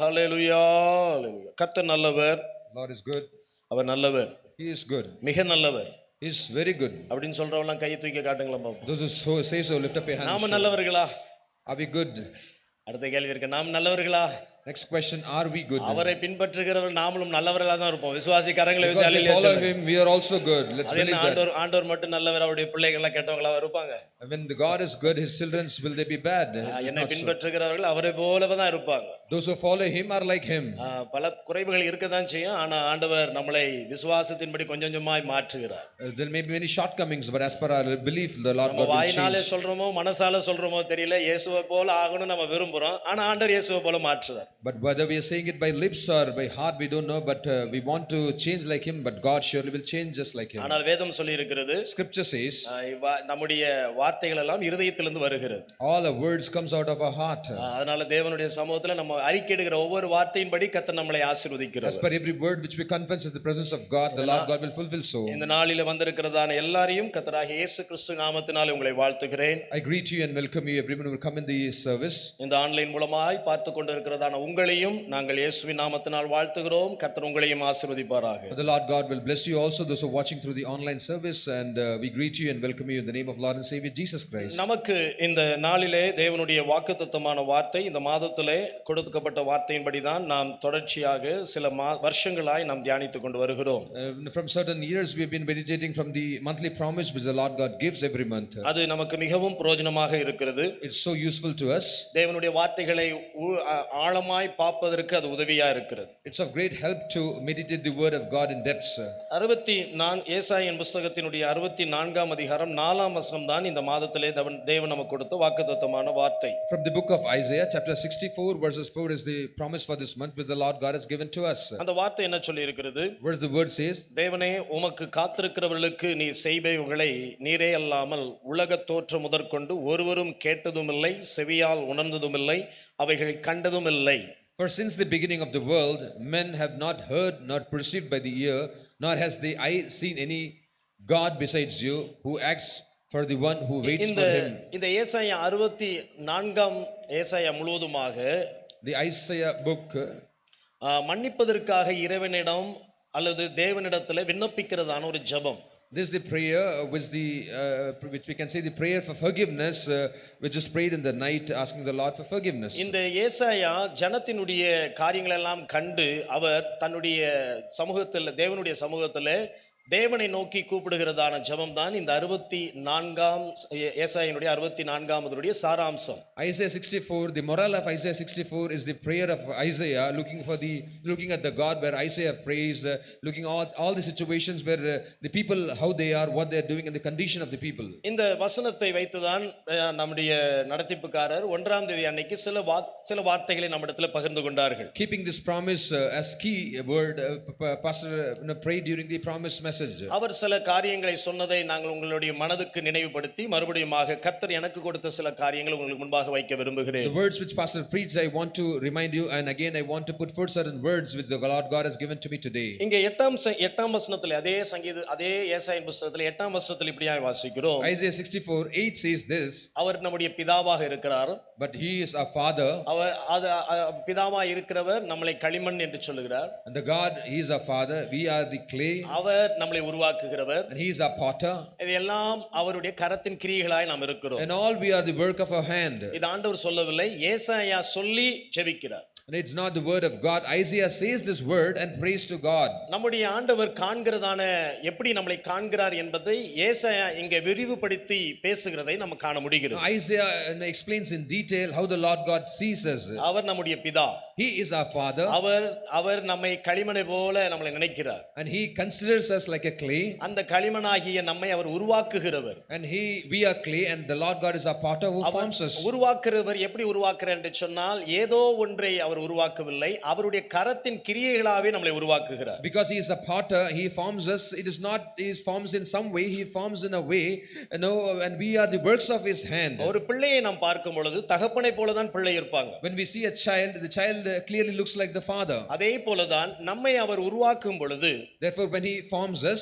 ஹalleluya ஹalleluya. கர்த்தர் நல்லவர், Lord is good. அவர் நல்லவர், He is good. மிக நல்லவர் He is very good. அப்படின்னு சொல்றவங்கலாம் கையை தூக்கி காட்டுங்களா பாப்போம். Those who say so, lift up your hands. நாம நல்லவர்களா? Are we good? அடுத்த கேள்வி இருக்கு, நாம் நல்லவர்களா? Next question, are we good? அவரை பின்பற்றுகிறவர் நாமளும் நல்லவர்களா தான் இருப்போம். விசுவாசி கரங்களை Because வச்சு we follow him, we are also good. Let's believe that. ஆண்டவர் மட்டும் நல்லவர், அவருடைய பிள்ளைகள் எல்லாம் கெட்டவங்களா இருப்பாங்க. When the God is good, his children, will they be bad? என்னை பின்பற்றுகிறவர்கள் அவரை போலவே தான் இருப்பாங்க. Those who follow him are like him. பல குறைவுகள் இருக்கதான் செய்யும், ஆனா ஆண்டவர் நம்மளை விசுவாசத்தின்படி கொஞ்சம் கொஞ்சமாய் மாற்றுகிறார். There may be many shortcomings, but as per our belief, the Lord God will வாயினாலே change. சொல்றோமோ மனசால சொல்றோமோ தெரியல, இயேசுவை போல ஆகணும் நம்ம விரும்புறோம், ஆனா ஆண்டவர் இயேசுவை போல மாற்றுறார். But whether we are saying it by lips or by heart, we don't know, but we want to change like him, but God surely will change just like him. ஆனால் வேதம் சொல்லி இருக்கிறது, Scripture says, நம்முடைய வார்த்தைகள் எல்லாம் இருதயத்திலிருந்து வருகிறது. all our words comes out of our heart. அதனால தேவனுடைய சமூகத்துல நம்ம அறிக்கையிடுகிற ஒவ்வொரு வார்த்தையின்படி கர்த்தர் நம்மளை ஆசீர்வதிக்கிறார். As per every word which we confess in the presence of God, the Lord God will fulfill so. இந்த நாளிலே வந்திருக்கிறதான எல்லாரையும் கர்த்தராகிய இயேசு கிறிஸ்து நாமத்தினாலே உங்களை வாழ்த்துகிறேன். I greet you and welcome you, everyone who will come in the service. இந்த online மூலமாய் பார்த்து கொண்டிருக்கிறதான உங்களையும் நாங்கள் இயேசுவின் நாமத்தினால் வாழ்த்துகிறோம். கர்த்தர் உங்களையும் ஆசீர்வதிப்பாராக. The Lord God will bless you also, those who are watching through the online service, and we greet you and welcome you in the name of Lord and Savior Jesus Christ. நமக்கு இந்த நாளிலே தேவனுடைய வாக்குத்தத்தமான வார்த்தை, இந்த மாதத்திலே கொடுக்கப்பட்ட வார்த்தையின்படி தான் நாம் தொடர்ச்சியாக சில வருஷங்களாய் நாம் தியானித்துக் கொண்டு வருகிறோம். From certain years we have been meditating from the monthly promise which the Lord God gives every month. அது நமக்கு மிகவும் பிரயோஜனமாக இருக்கிறது. It's so useful to us. தேவனுடைய வார்த்தைகளை ஆழமாய் பார்ப்பதற்கு அது உதவியா இருக்கிறது. It's of great help to meditate the word of God in depth. ஏசாயின் புத்தகத்தினுடைய 64ஆம் அதிகாரம் 4ஆம் வசனம் தான் இந்த மாதத்திலே தேவன் நமக்கு கொடுத்த வாக்குத்தத்தமான வார்த்தை. From the book of Isaiah chapter 64 verses 4 is the promise for this month which the Lord God has given to us. அந்த வார்த்தை என்ன சொல்லி இருக்கிறது? What the word says? தேவனே, உமக்கு காத்திருக்கிறவர்களுக்கு நீர் செய்பவைகளை நீரே அல்லாமல் உலக தோற்றம் முதற்கொண்டு ஒருவரும் கேட்டதும் இல்லை, செவியால் உணர்ந்ததும் இல்லை, அவைகள் கண்டதும் இல்லை. For since the beginning of the world, men have not heard nor perceived by the ear, nor has the eye seen any God besides you, who acts for the one who waits for him. இந்த ஏசாயா 64ஆம் ஏசாயா முழுவதுமாக the Isaiah book மன்னிப்பதற்காக இறைவனிடம் அல்லது தேவனிடத்தில் விண்ணப்பிக்கிறதான ஒரு ஜெபம். This is the prayer which we can say the prayer for forgiveness, which is prayed in the night, asking the Lord for forgiveness. இந்த ஏசாயா ஜனத்தினுடைய காரியங்கள் எல்லாம் கண்டு அவர் தன்னுடைய சமூகத்தில், தேவனுடைய சமூகத்தில் தேவனை நோக்கி கூப்பிடுகிறதான ஜெபம் தான் இந்த 64ஆம் ஏசாயாவினுடைய 64ஆம் சாராம்சம். Isaiah 64, the moral of Isaiah 64 is the prayer of Isaiah looking at the God where Isaiah prays, looking all the situations where the people, how they are, what they are doing, and the condition of the people. இந்த வசனத்தை வைத்துதான் நம்முடைய நடத்திப்புக்காரர் 1ஆம் தேதி அன்னைக்கு சில வார்த்தைகளை நம்மிடத்தில் பகிர்ந்து கொண்டார்கள். Keeping this promise as key word, pastor prayed during the promise message. அவர் சில காரியங்களை சொன்னதை நாங்கள் உங்களுடைய மனதுக்கு நினைவுபடுத்தி மறுபடியுமாக கர்த்தர் எனக்கு கொடுத்த சில காரியங்களை உங்களுக்கு முன்பாக வைக்க விரும்புகிறேன். The words which pastor preached, I want to remind you, and again I want to put forth certain words which the Lord God has given to me today. இங்கே 8ஆம் வசனத்தில் அதே ஏசாயின் புத்தகத்தில் 8ஆம் வசனத்தில் இப்படியாய் வாசிக்கிறோம். Isaiah 64:8 says this. அவர் நம்முடைய பிதாவாக இருக்கிறார். But he is our father. அவர் பிதாவாக இருக்கிறவர் நம்மளை களிமண் என்று சொல்லுகிறார். And the God, he is our father, we are the clay. அவர் நம்மளை உருவாக்குகிறவர். And he is our potter. இதெல்லாம் அவருடைய கரத்தின் கிரியைகளாய் நாம் இருக்கிறோம். And all we are the work of our hand. இது ஆண்டவர் சொல்லவில்லை, ஏசாயா சொல்லி ஜெபிக்கிறார். And it's not the word of God. Isaiah says this word and prays to God. நம்முடைய ஆண்டவர் காண்கிறதான எப்படி நம்மளை காண்கிறார் என்பதை ஏசாயா இங்கே விரிவுபடுத்தி பேசுகிறதை நம்ம காண முடிகிறது. Isaiah explains in detail how the Lord God sees us. அவர் நம்முடைய பிதா. He is our father. அவர் நம்மை களிமணை போல நம்மளை நினைக்கிறார். And he considers us like a clay. அந்த களிமணாகிய நம்மை அவர் உருவாக்குகிறவர். And we are clay, and the Lord God is our potter who forms us. உருவாக்குகிறவர் எப்படி உருவாக்குறார் என்று சொன்னால் ஏதோ ஒன்றை அவர் உருவாக்கவில்லை, அவருடைய கரத்தின் கிரியைகளாவே நம்மளை உருவாக்குகிறார். Because he is a potter, he forms us. It is not he forms in some way, he forms in a way, and we are the works of his hand. ஒரு பிள்ளையை நாம் பார்க்கும் பொழுது தகப்பனை போல தான் பிள்ளை இருப்பாங்க. When we see a child, the child clearly looks like the father. அதே போல தான் நம்மை அவர் உருவாக்கும் பொழுது, therefore when he forms us,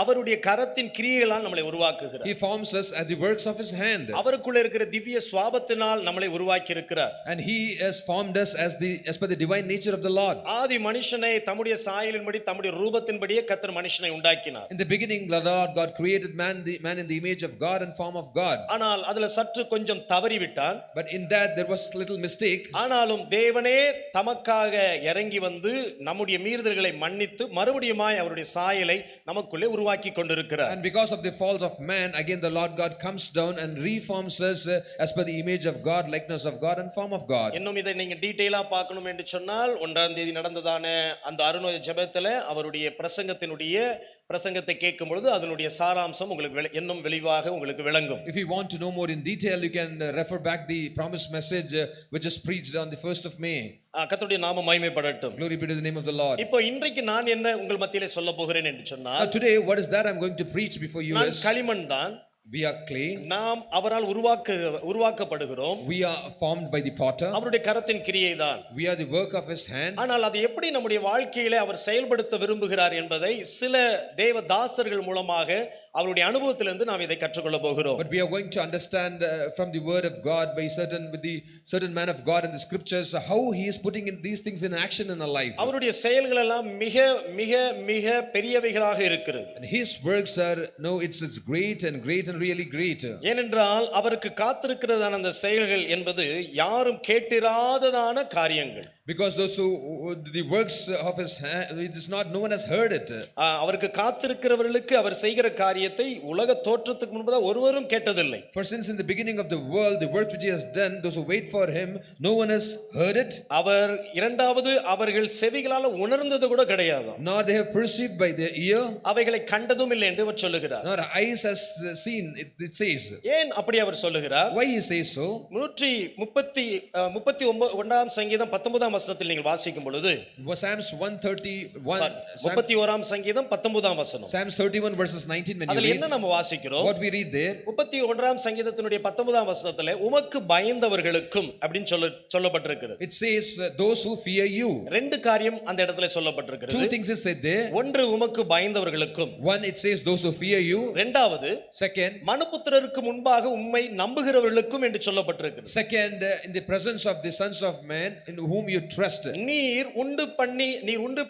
அவருடைய கரத்தின் கிரியைகளால் நம்மளை உருவாக்குகிறார். he forms us as the works of his hand. அவருக்குள்ள இருக்கிற திவ்ய சுபாவத்தினால் நம்மளை உருவாக்கி இருக்கிறார். And he has formed us as as per the divine nature of the Lord. ஆதி மனுஷனை தம்முடைய சாயலின்படி தம்முடைய ரூபத்தின்படியே கர்த்தர் மனுஷனை உண்டாக்கினார். In the beginning, the Lord God created man in the image of God and form of God. ஆனால் அதுல சற்று கொஞ்சம் தவறிவிட்டான். But in that there was little mistake. ஆனாலும் தேவனே தமக்காக இறங்கி வந்து நம்முடைய மீறுதல்களை மன்னித்து மறுபடியுமாய் அவருடைய சாயலை நமக்குள்ளே உருவாக்கி கொண்டிருக்கிறார். And because of the fall of man, again the Lord God comes down and reforms us as per the image of God, likeness of God and form of God. இன்னும் இதை நீங்க டீடைலா பார்க்கணும் என்று சொன்னால் 1ஆம் தேதி நடந்ததான அந்த அருணோதய ஜெபத்துல அவருடைய பிரசங்கத்தை கேட்கும் பொழுது அதனுடைய சாராம்சம் உங்களுக்கு இன்னும் வெளிவாக உங்களுக்கு விளங்கும். If you want to know more in detail, you can refer back the promised message which is preached on the 1st of May. கர்த்தருடைய நாமம் மகிமைப்படட்டும். Glory be to the name of the Lord. இப்போ இன்றைக்கு நான் என்ன உங்கள் மத்தியிலே சொல்ல போகிறேன் என்று Now சொன்னால், today what is that I'm going to preach before you நான் is களிமண் தான், we are clay, நாம் அவரால் உருவாக்கப்படுகிறோம், we are formed by the potter, அவருடைய கரத்தின் கிரியை தான். we are the work of his hand. ஆனால் அது எப்படி நம்முடைய வாழ்க்கையிலே அவர் செயல்படுத்த விரும்புகிறார் என்பதை சில தேவ தாசர்கள் மூலமாக அவருடைய அனுபவத்திலிருந்து நாம் இதை கற்றுக்கொள்ள போகிறோம். But we are going to understand from the word of God by certain man of God in the scriptures how he is putting in these things in action in our life. அவருடைய செயல்கள் எல்லாம் மிக மிக மிக பெரியவைகளாக இருக்கிறது. And his works are it's great and really great. ஏனென்றால் அவருக்கு காத்திருக்கிறதான அந்த செயல்கள் என்பது யாரும் கேட்டிராததான காரியங்கள். Because those who the works of his hand, it is not, no one has heard it. அவருக்கு காத்திருக்கிறவர்களுக்கு அவர் செய்கிற காரியத்தை உலக தோற்றத்துக்கு முன்பதாக ஒருவரும் கேட்டதில்லை. For since in the beginning of the world the work which he has done, those who wait for him, no one has heard it. அவர் இரண்டாவது அவர்கள் செவிகளால் உணர்ந்தது கூட கிடையாது. Nor they have perceived by their ear. அவைகளை கண்டதும் இல்லை என்று அவர் சொல்லுகிறார். Nor eyes has seen, it says. ஏன் அப்படி அவர் சொல்லுகிறார்? Why he says so? 139ஆம் சங்கீதம் 19ஆம் வசனத்தில் நீங்கள் வாசிக்கும் பொழுது, Psalms 131, 31ஆம் சங்கீதம் 19ஆம் வசனம், Psalms 31 verses 19, when you அதில் read, என்ன நம்ம வாசிக்கிறோம்? what we read there, 31ஆம் சங்கீதத்தினுடைய 19ஆம் வசனத்திலே உமக்கு பயந்தவர்களுக்கும் அப்படினு சொல்லப்பட்டிருக்கிறது. it says those who fear you. ரெண்டு காரியம் அந்த இடத்துல சொல்லப்பட்டிருக்கிறது. Two things is said there. ஒன்று உமக்கு பயந்தவர்களுக்கும், One, it says those who fear you. இரண்டாவது Second, மனுபுத்திரருக்கு முன்பாக உம்மை நம்புகிறவர்களுக்கும் என்று சொல்லப்பட்டிருக்கிறது. second, in the presence of the sons of men in whom you trust. நீர் உண்டு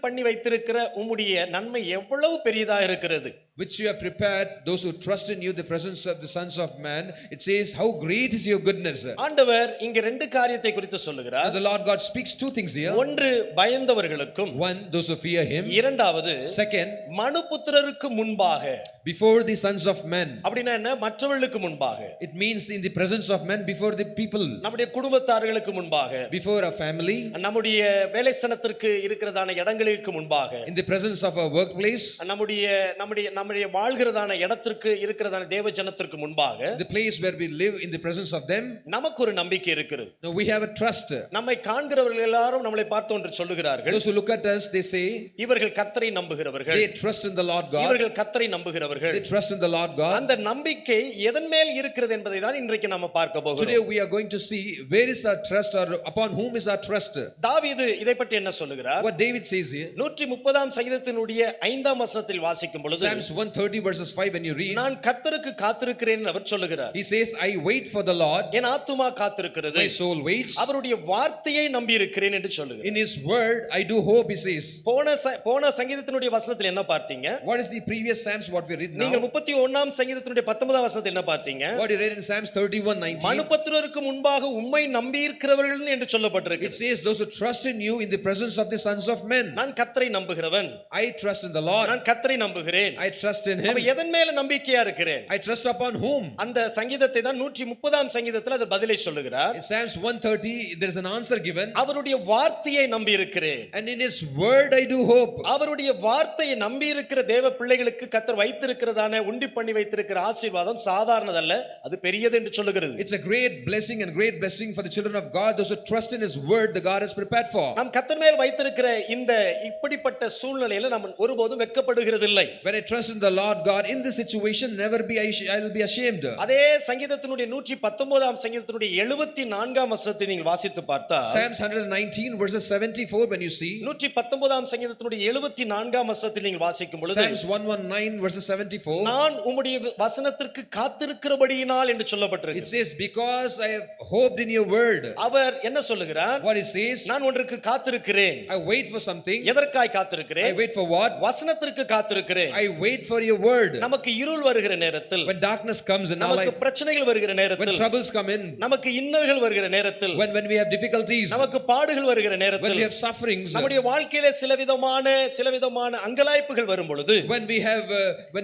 பண்ணி வைத்திருக்கிற உம்முடைய நன்மை எவ்வளவு பெரியதா இருக்கிறது. Which you have prepared those who trust in you, the presence of the sons of man. It says how great is your goodness. ஆண்டவர் இங்க ரெண்டு காரியத்தை குறித்து சொல்லுகிறார். The Lord God speaks two things here. ஒன்று பயந்தவர்களுக்கும், One, those who fear him. இரண்டாவது Second, மனுபுத்திரருக்கு முன்பாக. before the sons of men. அப்படினா என்ன? மற்றவர்களுக்கு முன்பாக. It means in the presence of men, before the people. நம்முடைய குடும்பத்தார்களுக்கு முன்பாக. Before a family. நம்முடைய வேலைஸ்தலத்திற்கு இருக்கிறதான இடங்களுக்கு முன்பாக. In the presence of a workplace. நம்முடைய வாழ்கிறதான இடத்திற்கு இருக்கிறதான தேவ ஜனத்திற்கு முன்பாக. The place where we live, in the presence of them. நமக்கு ஒரு நம்பிக்கை இருக்கிறது. Now we have a trust. நம்மை காண்கிறவர்கள் எல்லாரும் நம்மை பார்த்து ஒன்று சொல்லுகிறார்கள். Those who look at us, they say, இவர்கள் கர்த்தரை நம்புகிறவர்கள். they trust in the Lord God. இவர்கள் கர்த்தரை நம்புகிறவர்கள். They trust in the Lord God. அந்த நம்பிக்கை எதன் மேல் இருக்கிறது என்பதை தான் இன்றைக்கு நாம பார்க்க போகிறோம். Today we are going to see where is our trust, or upon whom is our trust. தாவீது இதை பற்றி என்ன சொல்லுகிறார்? What David says here. 130ஆம் சங்கீதத்தினுடைய 5ஆம் வசனத்தில் வாசிக்கும் பொழுது, Psalms 130 verses 5, when you read, நான் கர்த்தருக்கு காத்திருக்கிறேன் என்று அவர் சொல்லுகிறார். he says, I wait for the Lord. என் ஆத்துமா காத்திருக்கிறது. My soul waits. அவருடைய வார்த்தையை நம்பி இருக்கிறேன் என்று சொல்லுகிறார். In his word I do hope, he says. போன சங்கீதத்தினுடைய வசனத்தில் என்ன பார்த்தீங்க? What is the previous Psalms what we read now? நீங்கள் 31ஆம் சங்கீதத்தினுடைய 19ஆம் வசனத்தில் என்ன பார்த்தீங்க? What you read in Psalms 31:19. மனுபுத்திரருக்கு முன்பாக உம்மை நம்பி இருக்கிறவர்கள் என்று சொல்லப்பட்டிருக்கு. It says those who trust in you in the presence of the sons of men. நான் கர்த்தரை நம்புகிறவன். I trust in the Lord. நான் கர்த்தரை நம்புகிறேன். I trust in him. அப்ப எதன் மேல நம்பிக்கையா இருக்கிறேன்? I trust upon whom? அந்த சங்கீதத்தை தான் 130ஆம் சங்கீதத்தில் அது பதிலை சொல்லுகிறார். In Psalms 130 there is an answer given. அவருடைய வார்த்தையை நம்பி இருக்கிறேன். And in his word I do hope. அவருடைய வார்த்தையை நம்பி இருக்கிற தேவ பிள்ளைகளுக்கு கர்த்தர் வைத்திருக்கிறதான உண்டி பண்ணி வைத்திருக்கிற ஆசீர்வாதம் சாதாரணதல்ல, அது பெரியது என்று சொல்லுகிறது. It's a great blessing and great blessing for the children of God, those who trust in his word the God has prepared for. நாம் கர்த்தர் மேல் வைத்திருக்கிற இந்த இப்படிப்பட்ட சூழ்நிலையில நாம் ஒருபோதும் வெட்கப்படுகிறதில்லை. When I trust in the Lord God in this situation, never be I will be ashamed. அதே சங்கீதத்தினுடைய 119ஆம் சங்கீதத்தினுடைய 74ஆம் வசனத்தை நீங்கள் வாசித்து பார்த்தால் Psalms 119 verses 74, when you see 119ஆம் சங்கீதத்தினுடைய 74ஆம் வசனத்தில் நீங்கள் வாசிக்கும் பொழுது Psalms 119 verses 74, நான் உம்முடைய வசனத்திற்கு காத்திருக்கிறபடியினால் என்று it சொல்லப்பட்டிருக்கு. says, because I have hoped in your word. அவர் என்ன சொல்லுகிறார்? What it says, நான் ஒன்றுக்கு காத்திருக்கிறேன். I wait for something. எதற்காய் I காத்திருக்கிறேன்? wait for what? வசனத்திற்கு காத்திருக்கிறேன். I wait for your word. நமக்கு இருள் வருகிற நேரத்தில், When darkness comes in our நமக்கு life, பிரச்சனைகள் வருகிற when நேரத்தில், troubles come in, நமக்கு இன்னல்கள் வருகிற நேரத்தில், when we have difficulties, நமக்கு பாடுகள் வருகிற when நேரத்தில், we have sufferings, நம்முடைய வாழ்க்கையிலே சிலவிதமான அங்கலாய்ப்புகள் வரும் பொழுது when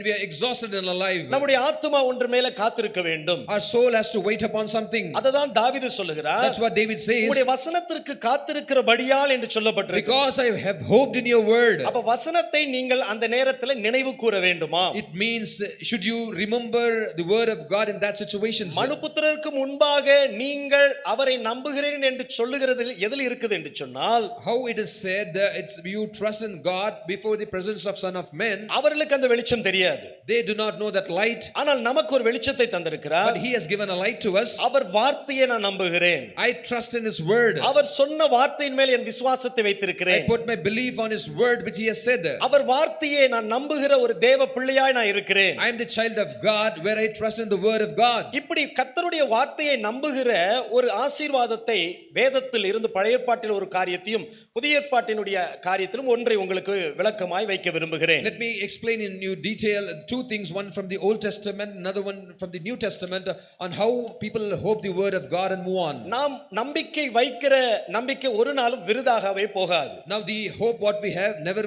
we are exhausted in our life, நம்முடைய ஆத்துமா ஒன்று மேல காத்திருக்க வேண்டும். our soul has to wait upon something. அததான் தாவீது சொல்லுகிறார். That's what David says. உம்முடைய வசனத்திற்கு காத்திருக்கிறபடியால் என்று சொல்லப்பட்டிருக்கு. Because I have hoped in your word. அப்ப வசனத்தை நீங்கள் அந்த நேரத்தில் நினைவு கூற வேண்டுமா? It means, should you remember the word of God in that situation? மனுபுத்திரருக்கு முன்பாக நீங்கள் அவரை நம்புகிறேன் என்று சொல்லுகிறதில் எதில் இருக்குது என்று சொன்னால், How it is said, it's you trust in God before the presence of Son of Man. அவர்களுக்கு அந்த வெளிச்சம் தெரியாது. They do not know that light, ஆனால் நமக்கு ஒரு வெளிச்சத்தை தந்திருக்கிறார். but He has given a light to us. அவர் வார்த்தையை நான் நம்புகிறேன். I trust in His word. அவர் சொன்ன வார்த்தையின் மேல் என் விசுவாசத்தை I வைத்திருக்கிறேன். put my belief on His word which He has said. அவர் வார்த்தையை நான் நம்புகிற ஒரு தேவ பிள்ளையாய் நான் இருக்கிறேன். I am the child of God where I trust in the word of God. இப்படி கர்த்தருடைய வார்த்தையை நம்புகிற ஒரு ஆசீர்வாதத்தை வேதத்தில் இருந்து பழைய ஏற்பாட்டில் ஒரு காரியத்தையும் புதிய ஏற்பாட்டினுடைய காரியத்திலும் ஒன்றை உங்களுக்கு விளக்கமாய் வைக்க விரும்புகிறேன். Let me explain in new detail two things, one from the Old Testament, another one from the New Testament, on how people hope the word of God and move on. நாம் நம்பிக்கை வைக்கிற நம்பிக்கை ஒரு நாளும் விருதாகவே போகாது. Now the hope what we have never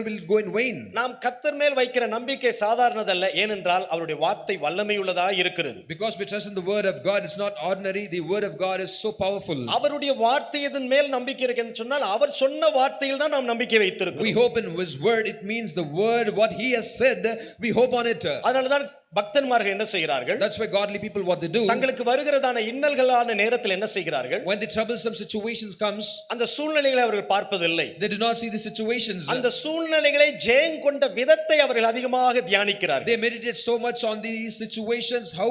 will go in vain. நாம் கர்த்தர் மேல் வைக்கிற நம்பிக்கை சாதாரணதல்ல, ஏனென்றால் அவருடைய வார்த்தை வல்லமையுள்ளதாக இருக்கிறது. Because we trust in the word of God, it's not ordinary. The word of God is so powerful. அவருடைய வார்த்தையின் மேல் நம்பிக்கை இருக்குன்னு சொன்னால் அவர் சொன்ன வார்த்தையில் தான் நாம் நம்பிக்கை வைத்திருக்கிறோம். We hope in His word. It means the word what He has said, we hope on it. அதனால தான் பக்தன்மார்கள் என்ன செய்கிறார்கள்? That's why godly people what they do. தங்களுக்கு வருகிறதான இன்னல்களான நேரத்தில் என்ன செய்கிறார்கள்? When the troublesome situations comes, அந்த சூழ்நிலைகளை அவர்கள் பார்ப்பதில்லை. they do not see the situations. அந்த சூழ்நிலைகளை ஜெயம் கொண்ட விதத்தை அவர்கள் அதிகமாக தியானிக்கிறார்கள். They meditate so much on these situations, how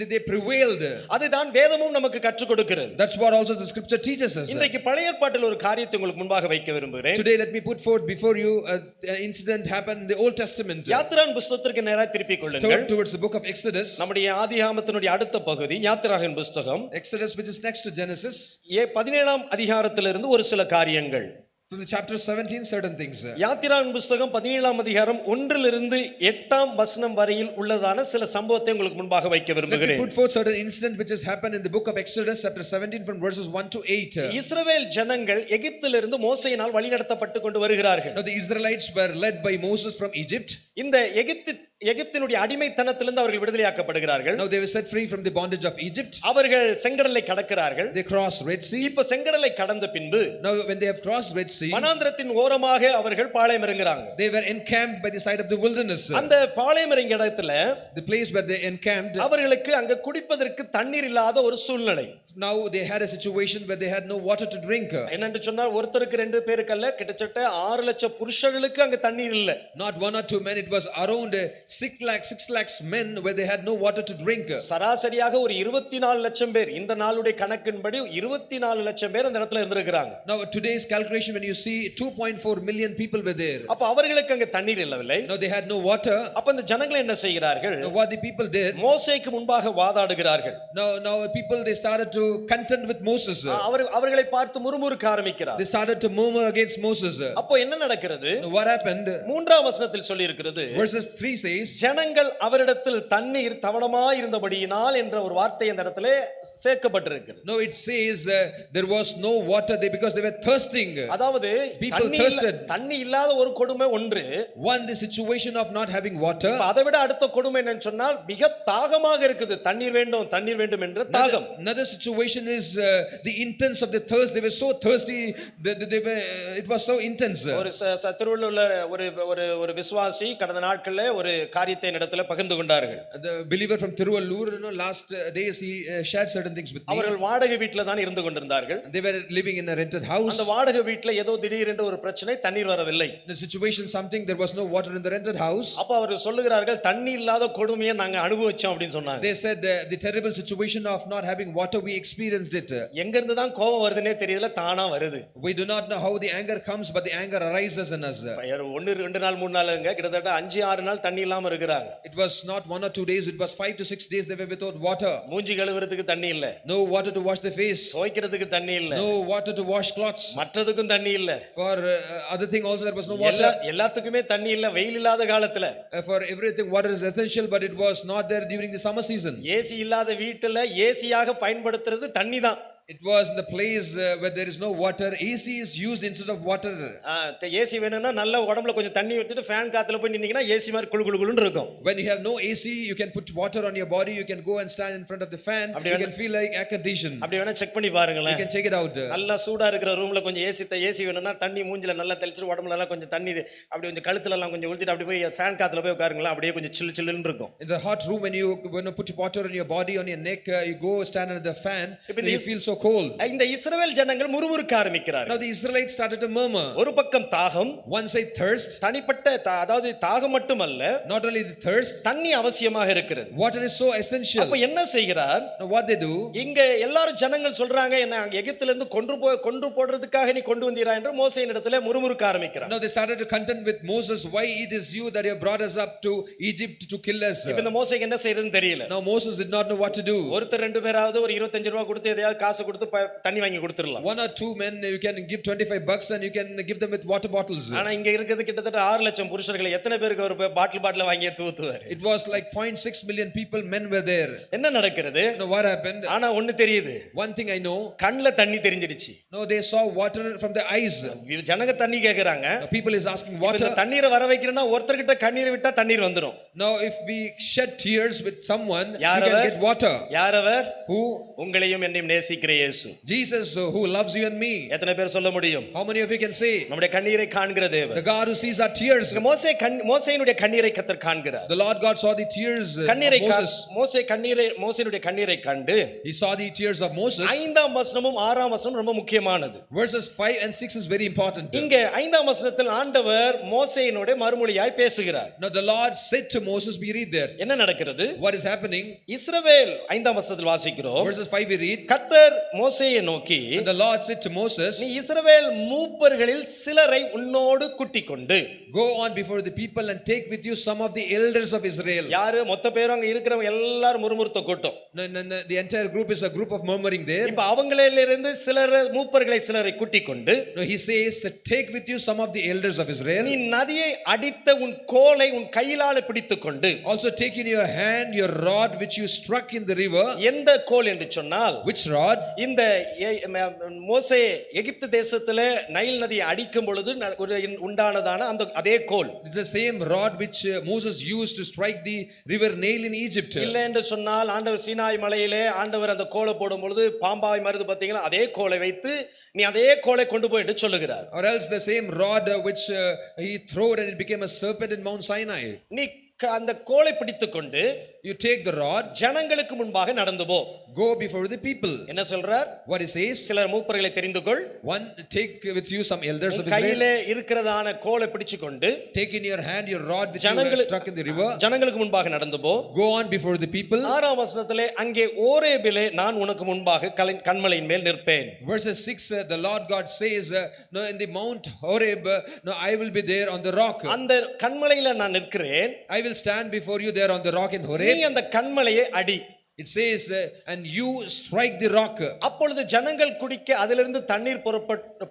they prevailed. அதுதான் வேதமும் நமக்கு கற்றுக் கொடுக்கிறது. That's what also the scripture teaches us. இன்றைக்கு பழைய ஏற்பாட்டில் ஒரு காரியத்தை உங்களுக்கு முன்பாக வைக்க விரும்புகிறேன். Today let me put forth before you an incident happened in the Old Testament. யாத்திரான் புத்தகத்திற்கு நேராக திருப்பிக் கொள்ளுங்கள். Towards the book of Exodus. நம்முடைய ஆதியாகமத்தினுடைய அடுத்த பகுதி யாத்திராகின் புத்தகம். Exodus, which is next to Genesis. 17ஆம் அதிகாரத்திலிருந்து ஒரு சில காரியங்கள். From the chapter 17, certain things. யாத்திராகின் புத்தகம் 17ஆம் அதிகாரம் 1 8 வசனம் வரையில் உள்ளதான சில சம்பவத்தை உங்களுக்கு முன்பாக வைக்க Let me விரும்புகிறேன். put forth certain incident which has happened in the book of Exodus, chapter 17, from verses 1 to 8. இஸ்ரவேல் ஜனங்கள் எகிப்திலிருந்து மோசேயினால் வழிநடத்தப்பட்டு கொண்டு வருகிறார்கள். Now the Israelites were led by Moses from Egypt. இந்த எகிப்தினுடைய அடிமைத்தனத்திலிருந்து அவர்கள் விடுதலையாக்கப்படுகிறார்கள். Now they were set free from the bondage of Egypt. அவர்கள் செங்கடலை கடக்கிறார்கள். They crossed Red Sea. இப்ப செங்கடலை கடந்த பின்பு Now when they have crossed Red Sea, வனாந்திரத்தின் ஓரமாக அவர்கள் பாளையம் இறங்குறாங்க. they were encamped by the side of the wilderness. அந்த பாளையம் இறங்கிய இடத்துல The place where they encamped, அவர்களுக்கு அங்க குடிப்பதற்கு தண்ணீர் இல்லாத ஒரு சூழ்நிலை. now they had a situation where they had no water to drink. என்னன்னு சொன்னால் ஒருத்தருக்கு 2 பேருக்கல்ல, கிட்டத்தட்ட 6 லட்சம் புருஷர்களுக்கு அங்க தண்ணீர் இல்ல. Not 1 or 2 men, it was around 6 lakhs men where they had no water to drink. சராசரியாக ஒரு 24 லட்சம் பேர், இந்த நாளுடைய கணக்கின்படி 24 லட்சம் பேர் அந்த இடத்துல இருந்திருக்காங்க. Now today's calculation, when you see 2.4 million people were there. அப்ப அவர்களுக்கு அங்க தண்ணீர் இல்லவில்லை. Now they had no water. அப்ப இந்த ஜனங்கள் என்ன செய்கிறார்கள்? Now what the people did, மோசேக்கு முன்பாக வாதாடுகிறார்கள். now people they started to contend with Moses. அவர்களை பார்த்து முறுமுறுக்க ஆரம்பிக்கிறார். They started to murmur against Moses. அப்போ என்ன நடக்கிறது? Now what happened? 3ஆம் வசனத்தில் சொல்லி இருக்கிறது, Verses 3 says, ஜனங்கள் அவரிடத்தில் தண்ணீர் தவணமாய் இருந்தபடியினால் என்ற ஒரு வார்த்தை அந்த இடத்திலே சேர்க்கப்பட்டிருக்கிறது. no, it says there was no water there because they were thirsting. அதாவது People thirsted. தண்ணி இல்லாத ஒரு கொடுமை ஒன்று. One, the situation of not having water. அதை விட அடுத்த கொடுமை என்னன்னு சொன்னால் மிக தாகமாக இருக்குது. தண்ணீர் வேண்டும் என்ற தாகம். Another situation is the intense of the thirst. They were so thirsty, it was so intense. ஒரு திருவள்ளுவர் ஒரு விசுவாசி கடந்த நாட்கள்ல ஒரு காரியத்தை என்னிடத்துல பகிர்ந்து கொண்டார்கள். The believer from Tiruvallur, last days he shared certain things with me. அவர்கள் வாடகை வீட்டில தான் இருந்து கொண்டிருந்தார்கள். They were living in a rented house. அந்த வாடகை வீட்டில ஏதோ திடீரென்று ஒரு பிரச்சனை, தண்ணீர் வரவில்லை. The situation something, there was no water in the rented house. அப்ப அவர்கள் சொல்லுகிறார்கள், தண்ணி இல்லாத கொடுமையை நாங்க அனுபவிச்சோம் அப்படின்னு சொன்னாங்க. They said the terrible situation of not having water, we experienced it. எங்க இருந்து தான் கோபம் வருதுன்னே தெரியல, தானா வருது. We do not know how the anger comes, but the anger arises in us. 1 2 நாள் 3 நாளுங்க கிட்டத்தட்ட 5 6 நாள் தண்ணி இல்லாம இருக்கிறாங்க. It was not 1 or 2 days, it was 5 to 6 days they were without water. மூஞ்சி கழுவுறதுக்கு தண்ணி இல்ல. No water to wash the face. துவைக்கிறதுக்கு தண்ணி இல்ல. No water to wash clothes. மற்றதுக்கும் தண்ணி இல்ல. For other thing also there was no water. எல்லாத்துக்குமே தண்ணி இல்ல வெயில் இல்லாத காலத்துல. For everything water is essential, but it was not there during the summer season. AC இல்லாத வீட்டுல ஏசியாக பயன்படுத்துறது தண்ணி தான். It was in the place where there is no water. AC is used instead of water. AC வேணும்னா நல்ல உடம்புல கொஞ்சம் தண்ணி ஊத்திட்டு ஃபேன் காத்துல போய் நின்னீங்கன்னா ஏசி மாதிரி குளு குளு குளுன்னு இருக்கும். When you have no AC, you can put water on your body, you can go and stand in front of the fan, you can feel like air condition. அப்படி வேணா செக் பண்ணி பாருங்களேன். You can check it out. நல்லா சூடா இருக்கிற ரூம்ல கொஞ்சம் AC வேணும்னா தண்ணி மூஞ்சில நல்லா தெளிச்சிட்டு உடம்புல எல்லாம் கொஞ்சம் தண்ணி அப்படி கொஞ்சம் கழுத்துல எல்லாம் கொஞ்சம் ஊத்திட்டு அப்படி போய் ஃபேன் காத்துல போய் உட்காருங்களா, அப்படியே கொஞ்சம் சில்லு சில்லுன்னு இருக்கும். In the hot room, when you put water on your body, on your neck, you go stand under the fan, and you feel so cold. இந்த இஸ்ரவேல் ஜனங்கள் முறுமுறுக்க ஆரம்பிக்கிறார்கள். Now the Israelites started to murmur. ஒரு பக்கம் தாகம், one side thirst. தனிப்பட்ட அதாவது தாகம் மட்டுமல்ல, not only the thirst, தண்ணி அவசியமாக இருக்கிறது. water is so essential. அப்ப என்ன செய்கிறார்? Now what they do? இங்க எல்லாரும் ஜனங்கள் சொல்றாங்க, என்ன எகிப்தில இருந்து கொன்று போடுறதுக்காக நீ கொண்டு வந்தீரா என்று மோசேயின் இடத்திலே முறுமுறுக்க ஆரம்பிக்கிறார். Now they started to contend with Moses, why it is you that you brought us up to Egypt to kill us. இப்ப இந்த மோசேக்கு என்ன செய்யறதுன்னு தெரியல. Now Moses did not know what to do. ஒருத்தர் ரெண்டு பேராவது ஒரு 25 ரூபாய் கொடுத்து எதையாவது காசு கொடுத்து தண்ணி வாங்கி கொடுத்துறலாம். One or two men, you can give $25 and you can give them with water bottles. ஆனா இங்க இருக்குது கிட்டத்தட்ட 6 லட்சம் புருஷர்கள், எத்தனை பேருக்கு ஒரு பாட்டில் வாங்கி எடுத்து ஊத்துவார்? It was like 0.6 million people, men were there. என்ன நடக்கிறது? Now what happened? ஆனா ஒன்னு தெரியுது. One thing I know. கண்ணுல தண்ணி தெரிஞ்சிருச்சு. No, they saw water from the eyes. ஜனங்க தண்ணி கேக்குறாங்க. People is asking water. தண்ணீரை வர வைக்கிறேன்னா ஒருத்தர்கிட்ட கண்ணீர் விட்டா தண்ணீர் வந்துரும். Now if we shed tears with someone, you can get water. யார் அவர்? Who? உங்களையும் என்னையும் நேசிக்கிற இயேசு. Jesus, who loves you and me. எத்தனை பேர் சொல்ல முடியும்? How many of you can say? நம்முடைய கண்ணீரை காண்கிற தேவன். The God who sees our tears. மோசேயினுடைய கண்ணீரை கர்த்தர் காண்கிறார். The Lord God saw the tears of Moses. மோசேயினுடைய கண்ணீரை கண்டு, he saw the tears of Moses. 5ஆம் வசனமும் 6ஆம் வசனம் ரொம்ப முக்கியமானது. Verses 5 and 6 is very important. இங்க 5ஆம் வசனத்தில் ஆண்டவர் மோசேயினோட மறுமொழியாய் பேசுகிறார். Now the Lord said to Moses, we read there. என்ன நடக்கிறது? What is happening? இஸ்ரவேல் 5ஆம் வசனத்தில் வாசிக்கிறோம். Verses 5 we read. கர்த்தர் மோசேயை நோக்கி, and the Lord said to Moses, நீ இஸ்ரவேல் மூப்பர்களில் சிலரை உன்னோடு கூட்டிக் கொண்டு go on before the people and take with you some of the elders of Israel. யாரு? மொத்த பேரும் அங்க இருக்கிறவங்க எல்லாரும் முறுமுறுத்த கூட்டம். The entire group is a group of murmuring there. இப்ப அவங்களிலிருந்து சிலரை கூட்டிக் கொண்டு, no, he says, take with you some of the elders of Israel. நீ நதியை அடித்த உன் கோலை உன் கையிலால பிடித்துக்கொண்டு, also take in your hand your rod which you struck in the river. எந்த கோல் என்று சொன்னால், which rod? இந்த மோசே எகிப்து தேசத்திலே நைல் நதியை அடிக்கும் பொழுது உண்டானதான அந்த அதே கோல். It's the same rod which Moses used to strike the river Nile in Egypt. இல்லை என்று சொன்னால், ஆண்டவர் சீனாய் மலையிலே ஆண்டவர் அந்த கோலை போடும் பொழுது பாம்பாய் மருது பார்த்தீங்களா, அதே கோலை வைத்து நீ அதே கோலை கொண்டு போய் என்று சொல்லுகிறார். or else the same rod which he threw and it became a serpent in Mount Sinai. நீ அந்த கோலை பிடித்துக்கொண்டு, you take the rod, ஜனங்களுக்கு முன்பாக நடந்து போ. go before the people. என்ன சொல்றார்? what he says? சிலர் மூப்பர்களை தெரிந்துகொள். one, take with you some elders of Israel. கையிலே இருக்கிறதான கோலை பிடிச்சுக்கொண்டு, take in your hand your rod which you have struck in the river. ஜனங்களுக்கு முன்பாக நடந்து போ. go on before the people. 6ஆம் வசனத்திலே, அங்கே ஓரேபிலே நான் உனக்கு முன்பாக கன்மலையின் மேல் நிற்பேன். verses 6 the Lord God says, no, in the Mount Horeb, no, I will be there on the rock. அந்த கன்மலையில நான் நிற்கிறேன். I will stand before you there on the rock in Horeb. நீ அந்த கன்மலையை அடி. it says and you strike the rock. அப்பொழுது ஜனங்கள் குடிக்க அதிலிருந்து தண்ணீர்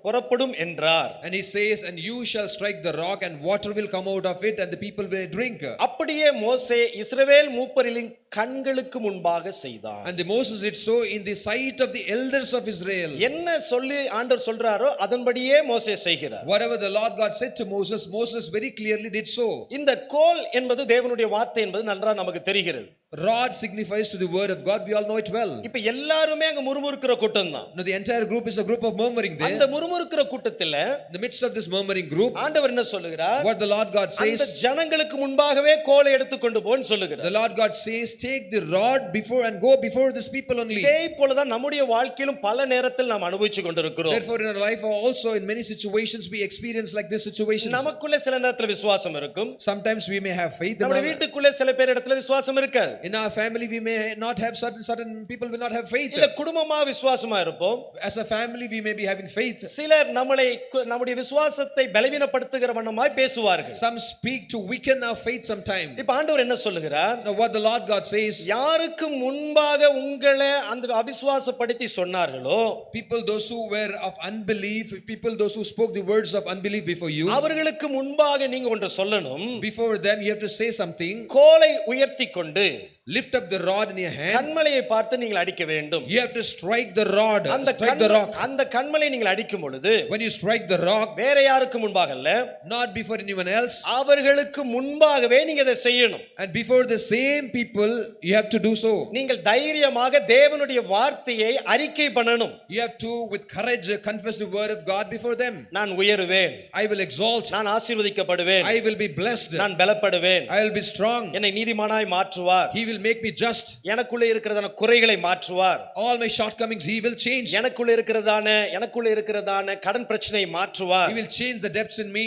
புறப்படும் என்றார். and he says and you shall strike the rock and water will come out of it and the people will drink. அப்படியே மோசே இஸ்ரவேல் மூப்பரின் கண்களுக்கு முன்பாக செய்தான். and Moses did so in the sight of the elders of Israel. என்ன சொல்லி ஆண்டவர் சொல்றாரோ அதன்படியே மோசே செய்கிறார். whatever the Lord God said to Moses, Moses very clearly did so. இந்த கோல் என்பது தேவனுடைய வார்த்தை என்பது நன்றாக நமக்கு தெரிகிறது. rod signifies to the word of God. We all know it well. இப்ப எல்லாருமே அங்க முறுமுறுக்கிற கூட்டம் தான். Now the entire group is a group of murmuring there. அந்த முறுமுறுக்கிற கூட்டத்துல In the midst of this murmuring group, ஆண்டவர் என்ன சொல்லுகிறார்? what the Lord God அந்த says, ஜனங்களுக்கு முன்பாகவே கோலை எடுத்துக்கொண்டு போன்னு சொல்லுகிறார். the Lord God says, take the rod before and go before these people only. இதே போலதான் நம்முடைய வாழ்க்கையிலும் பல நேரத்தில் நாம் அனுபவிச்சு கொண்டிருக்கிறோம். Therefore in our life also in many situations we experience like this situations. நமக்குள்ள சில நேரத்துல விசுவாசம் இருக்கும். Sometimes we may have faith in நம்ம our, வீட்டுக்குள்ள சில பேர் இடத்துல விசுவாசம் இருக்காது. in our family we may not have certain people will not have faith. இல்ல குடும்பமா விசுவாசமா இருப்போம். As a family we may be having faith. சிலர் நம்முடைய விசுவாசத்தை பலவீனப்படுத்துகிற வண்ணமாய் பேசுவார்கள். Some speak to weaken our faith sometime. இப்ப ஆண்டவர் என்ன சொல்லுகிறார்? Now what the Lord God says, யாருக்கு முன்பாக உங்களை அந்த அவிசுவாசப்படுத்தி சொன்னார்களோ, people those who were of unbelief, people those who spoke the words of unbelief before you, அவர்களுக்கு முன்பாக நீங்க ஒன்று சொல்லணும். before them you have to say something. கோலை உயர்த்தி கொண்டு Lift up the rod in your hand. கன்மலையை பார்த்து நீங்கள் அடிக்க வேண்டும். You have to strike the rod, அந்த strike the rock. அந்த கன்மலை நீங்கள் அடிக்கும் பொழுது When you strike the rock, வேற யாருக்கு முன்பாக அல்ல, not before anyone else, அவர்களுக்கு முன்பாகவே நீங்க இதை செய்யணும். and before the same people you have to do so. நீங்கள் தைரியமாக தேவனுடைய வார்த்தையை அறிக்கை பண்ணணும். You have to with courage confess the word of God before them. நான் உயருவேன், I will exalt, நான் ஆசீர்வதிக்கப்படுவேன், I will be blessed, நான் பலப்படுவேன், I will be strong, என்னை நீதிமானாய் மாற்றுவார், he will make me just, எனக்குள்ள இருக்கிறதான குறைகளை மாற்றுவார், all my shortcomings he will change, எனக்குள்ள இருக்கிறதான கடன் பிரச்சனையை மாற்றுவார். he will change the depths in me.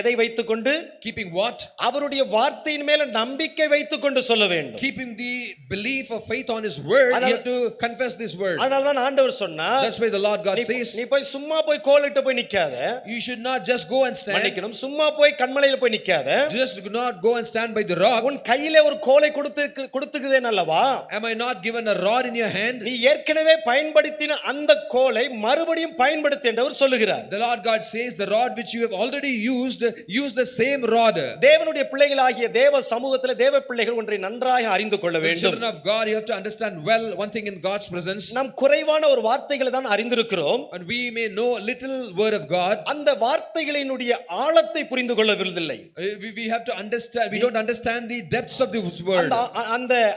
எதை வைத்துக்கொண்டு? Keeping what? அவருடைய வார்த்தையின் மேல நம்பிக்கை வைத்துக்கொண்டு சொல்ல வேண்டும். Keeping the belief of faith on his word, you have to confess this word. அதனால தான் ஆண்டவர் சொன்னார், That's why the Lord God says, நீ போய் சும்மா போய் கோலிட்டு போய் நிக்காத. you should not just go and stand, மன்னிக்கணும், சும்மா போய் கண்மலையில போய் நிக்காத. just do not go and stand by the rock. உன் கையிலே ஒரு கோலை கொடுத்துக்கிறேன் அல்லவா? Am I not given a rod in your hand? நீ ஏற்கனவே பயன்படுத்தின அந்த கோலை மறுபடியும் பயன்படுத்து என்றவர் சொல்லுகிறார். The Lord God says, the rod which you have already used, use the same rod. தேவனுடைய பிள்ளைகளாகிய தேவ சமூகத்திலே தேவ பிள்ளைகள் ஒன்றை நன்றாக அறிந்து கொள்ள வேண்டும். Children of God, you have to understand well one thing in God's presence. நாம் குறைவான ஒரு வார்த்தைகளை தான் அறிந்திருக்கிறோம். And we may know little word of God. அந்த வார்த்தைகளினுடைய ஆழத்தை புரிந்து கொள்ளவில்லை. We have to understand, we don't understand the depths of this word.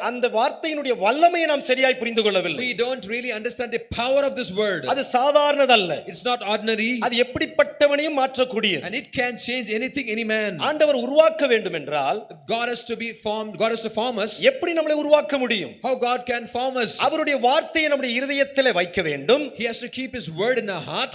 அந்த வார்த்தையினுடைய வல்லமையை நாம் சரியாய் புரிந்து கொள்ளவில்லை. We don't really understand the power of this word. அது சாதாரணதல்ல. It's not ordinary. அது எப்படிப்பட்டவனையும் மாற்றக்கூடியது. And it can change anything, any man. ஆண்டவர் உருவாக்க வேண்டும் என்றால் God has to be formed, God has to form us. எப்படி நம்மளை உருவாக்க முடியும்? How God can form us? அவருடைய வார்த்தையை நம்முடைய இருதயத்திலே வைக்க வேண்டும். He has to keep his word in our heart.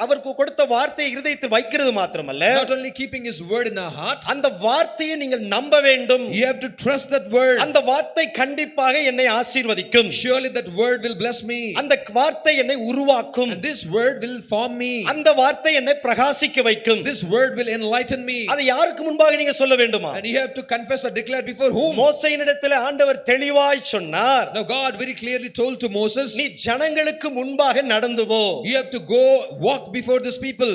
அவருக்கு கொடுத்த வார்த்தையை இருதயத்தில் வைக்கிறது மாத்திரமல்ல, Not only keeping his word in our heart, அந்த வார்த்தையை நீங்கள் நம்ப வேண்டும். you have to trust that word. அந்த வார்த்தை கண்டிப்பாக என்னை ஆசீர்வதிக்கும். Surely that word will bless me. அந்த வார்த்தை என்னை உருவாக்கும். And this word will form me. அந்த வார்த்தை என்னை பிரகாசிக்க வைக்கும். This word will enlighten me. அதை யாருக்கு முன்பாக நீங்க சொல்ல வேண்டுமா? And you have to confess or declare before whom? மோசேயினிடத்தில் ஆண்டவர் தெளிவாய் சொன்னார். Now God very clearly told to Moses, நீ ஜனங்களுக்கு முன்பாக நடந்து போ. you have to go walk before this people.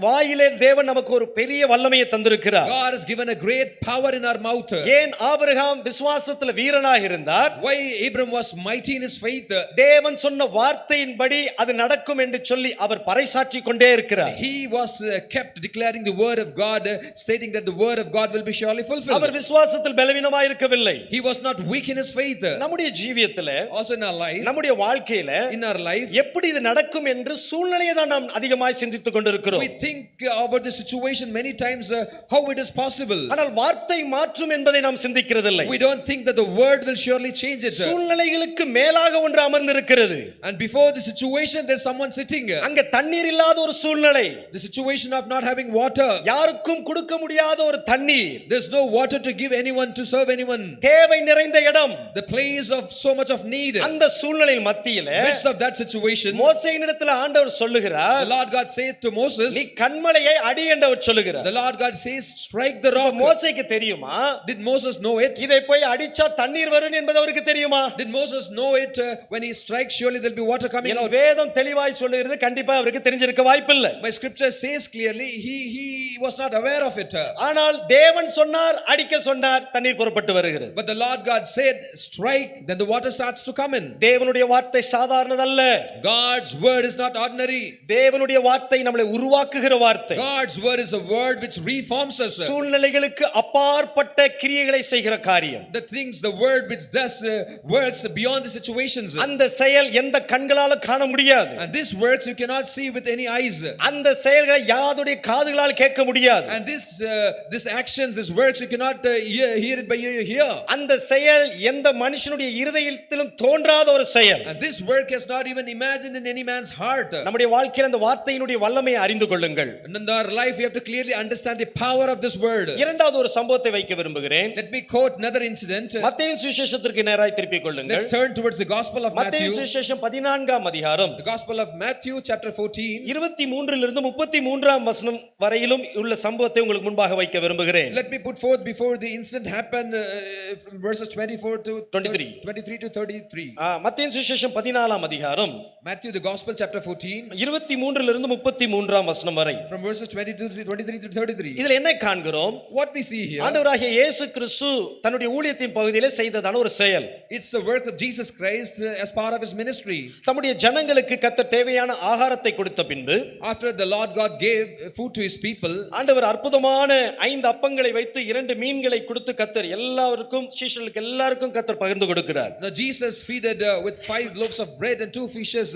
வாயிலே தேவன் நமக்கு ஒரு பெரிய வல்லமையை தந்திருக்கிறார். God has given a great power in our mouth. ஏன் ஆபிரகாம் விசுவாசத்துல வீரனாக இருந்தார்? Why Abraham was mighty in his faith? தேவன் சொன்ன வார்த்தையின்படி அது நடக்கும் என்று சொல்லி அவர் பறைசாற்றி கொண்டே இருக்கிறார். He was kept declaring the word of God, stating that the word of God will be surely fulfilled. அவர் விசுவாசத்தில் பலவீனமாய் இருக்கவில்லை. He was not weak in his faith. நம்முடைய ஜீவியத்திலே, Also in our life, நம்முடைய வாழ்க்கையில in our life, எப்படி இது நடக்கும் என்று சூழ்நிலையை தான் நாம் அதிகமாய் சிந்தித்துக் கொண்டிருக்கிறோம். we think about the situation many times, how it is possible. ஆனால் வார்த்தை மாற்றும் என்பதை நாம் சிந்திக்கிறதில்லை. We don't think that the word will surely change it. சூழ்நிலைகளுக்கு மேலாக ஒன்று அமர்ந்திருக்கிறது. And before the situation there's someone sitting. அங்க தண்ணீர் இல்லாத ஒரு சூழ்நிலை. The situation of not having water. யாருக்கும் கொடுக்க முடியாத ஒரு தண்ணீர். There's no water to give anyone, to serve anyone. தேவை நிறைந்த இடம். The place of so much of need. அந்த சூழ்நிலையின் மத்தியிலே, Midst of that situation, மோசேயினிடத்தில் ஆண்டவர் சொல்லுகிறார், the Lord God said to Moses, நீ கன்மலையை அடி என்றவர் சொல்லுகிறார். the Lord God says, strike the rock. மோசேக்கு தெரியுமா? Did Moses know it? இதை போய் அடிச்சா தண்ணீர் வரும் என்பது அவருக்கு தெரியுமா? Did Moses know it? When he strikes, surely there'll be water coming out. வேதம் தெளிவாய் சொல்லுகிறது, கண்டிப்பா அவருக்கு தெரிஞ்சிருக்க வாய்ப்பில்லை. My scripture says clearly, he was not aware of it. ஆனால் தேவன் சொன்னார், அடிக்க சொன்னார், தண்ணீர் புறப்பட்டு வருகிறது. But the Lord God said, strike, then the water starts to come in. தேவனுடைய வார்த்தை சாதாரணதல்ல. God's word is not ordinary. தேவனுடைய வார்த்தை நம்மை உருவாக்குகிற வார்த்தை. God's word is a word which reforms us. சூழ்நிலைகளுக்கு அப்பாற்பட்ட கிரியைகளை செய்கிற காரியம். The things, the word which does works beyond the situations. அந்த செயல் எந்த கண்களால காண முடியாது. And this works you cannot see with any eyes. அந்த செயல்களை யாருடைய காதுகளால் கேட்க முடியாது. And this actions, this works you cannot hear it by your ear. அந்த செயல் எந்த மனுஷனுடைய இருதயத்திலும் தோன்றாத ஒரு செயல். And this work is not even imagined in any man's heart. நம்முடைய வாழ்க்கையில் அந்த வார்த்தையினுடைய வல்லமையை அறிந்து கொள்ளுங்கள். In our life we have to clearly understand the power of this word. இரண்டாவது ஒரு சம்பவத்தை வைக்க விரும்புகிறேன். Let me quote another incident. மத்தேயு சுவிசேஷத்திற்கு நேராய் திருப்பிக் கொள்ளுங்கள். Let's turn towards the Gospel of மத்தேயு Matthew. சுவிசேஷம் 14ஆம் அதிகாரம். The Gospel of Matthew chapter 14. 23 33ஆம் வசனம் வரையிலும் உள்ள சம்பவத்தை உங்களுக்கு முன்பாக வைக்க விரும்புகிறேன். Let me put forth before the incident happened from verses 24 to 23 to 33. மத்தேயு சுவிசேஷம் 14ஆம் அதிகாரம். Matthew the Gospel chapter 14. 23 33ஆம் வசனம் வரை. From verses 23 to 33. இதில் என்ன காண்கிறோம்? What we see here. ஆண்டவராகிய இயேசு கிறிஸ்து தன்னுடைய ஊழியத்தின் பகுதியிலே செய்ததான ஒரு செயல். It's the work of Jesus Christ as part of his ministry. தம்முடைய ஜனங்களுக்கு கர்த்தர் தேவையான ஆகாரத்தை கொடுத்த பின்பு, After the Lord God gave food to his people, ஆண்டவர் அற்புதமான 5 அப்பங்களை வைத்து 2 மீன்களை கொடுத்து கர்த்தர் எல்லாருக்கும் சீஷர்களுக்கு எல்லாருக்கும் கர்த்தர் பகிர்ந்து கொடுக்கிறார். now Jesus feeded with 5 loaves of bread and 2 fishes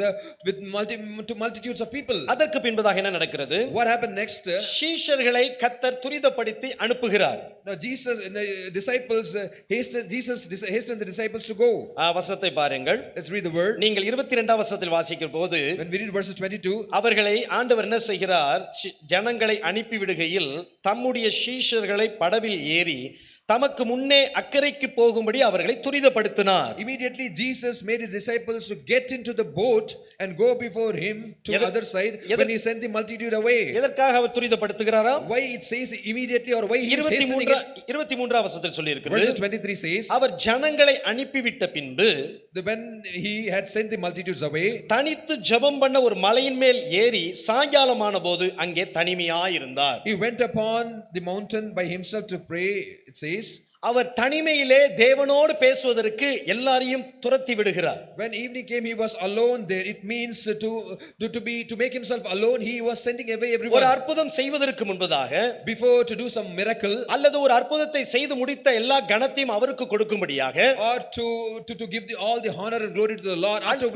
with multitudes of people. அதற்கு பின்பதாக என்ன நடக்கிறது? What happened next? சீஷர்களை கர்த்தர் துரிதப்படுத்தி அனுப்புகிறார். Now Jesus and the disciples hastened the disciples to go. வசனத்தை பாருங்கள். Let's read the word. நீங்கள் 22ஆம் வசனத்தில் வாசிக்கிற போது, When we read verses 22, அவர்களை ஆண்டவர் என்ன செய்கிறார்? ஜனங்களை அனுப்பி விடுகையில் தம்முடைய சீஷர்களை படவில் ஏறி தமக்கு முன்னே அக்கறைக்கு போகும்படி அவர்களை துரிதப்படுத்தினார். immediately Jesus made his disciples to get into the boat and go before him to the other side when he sent the multitude away. எதற்காக அவர் துரிதப்படுத்துகிறாரா? Why it says immediately or why he is hastening? 23ஆம் வசனத்தில் சொல்லி இருக்கிறது. Verse 23 says, அவர் ஜனங்களை அனுப்பிவிட்ட பின்பு when he had sent the multitudes away, தனித்து ஜெபம் பண்ண ஒரு மலையின் மேல் ஏறி சாயங்காலமான போது அங்கே தனிமையாயிருந்தார். he went upon the mountain by himself to pray, it says. அவர் தனிமையிலே தேவனோடு பேசுவதற்கு எல்லாரையும் துரத்தி விடுகிறார். When evening came, he was alone there. It means to make himself alone. He was sending away everyone. ஒரு அற்புதம் செய்வதற்கு முன்பதாக, before to do some miracle, அல்லது ஒரு அற்புதத்தை செய்து முடித்த எல்லா கனத்தையும் அவருக்கு கொடுக்கும்படியாக, or to give all the honor and glory to the Lord after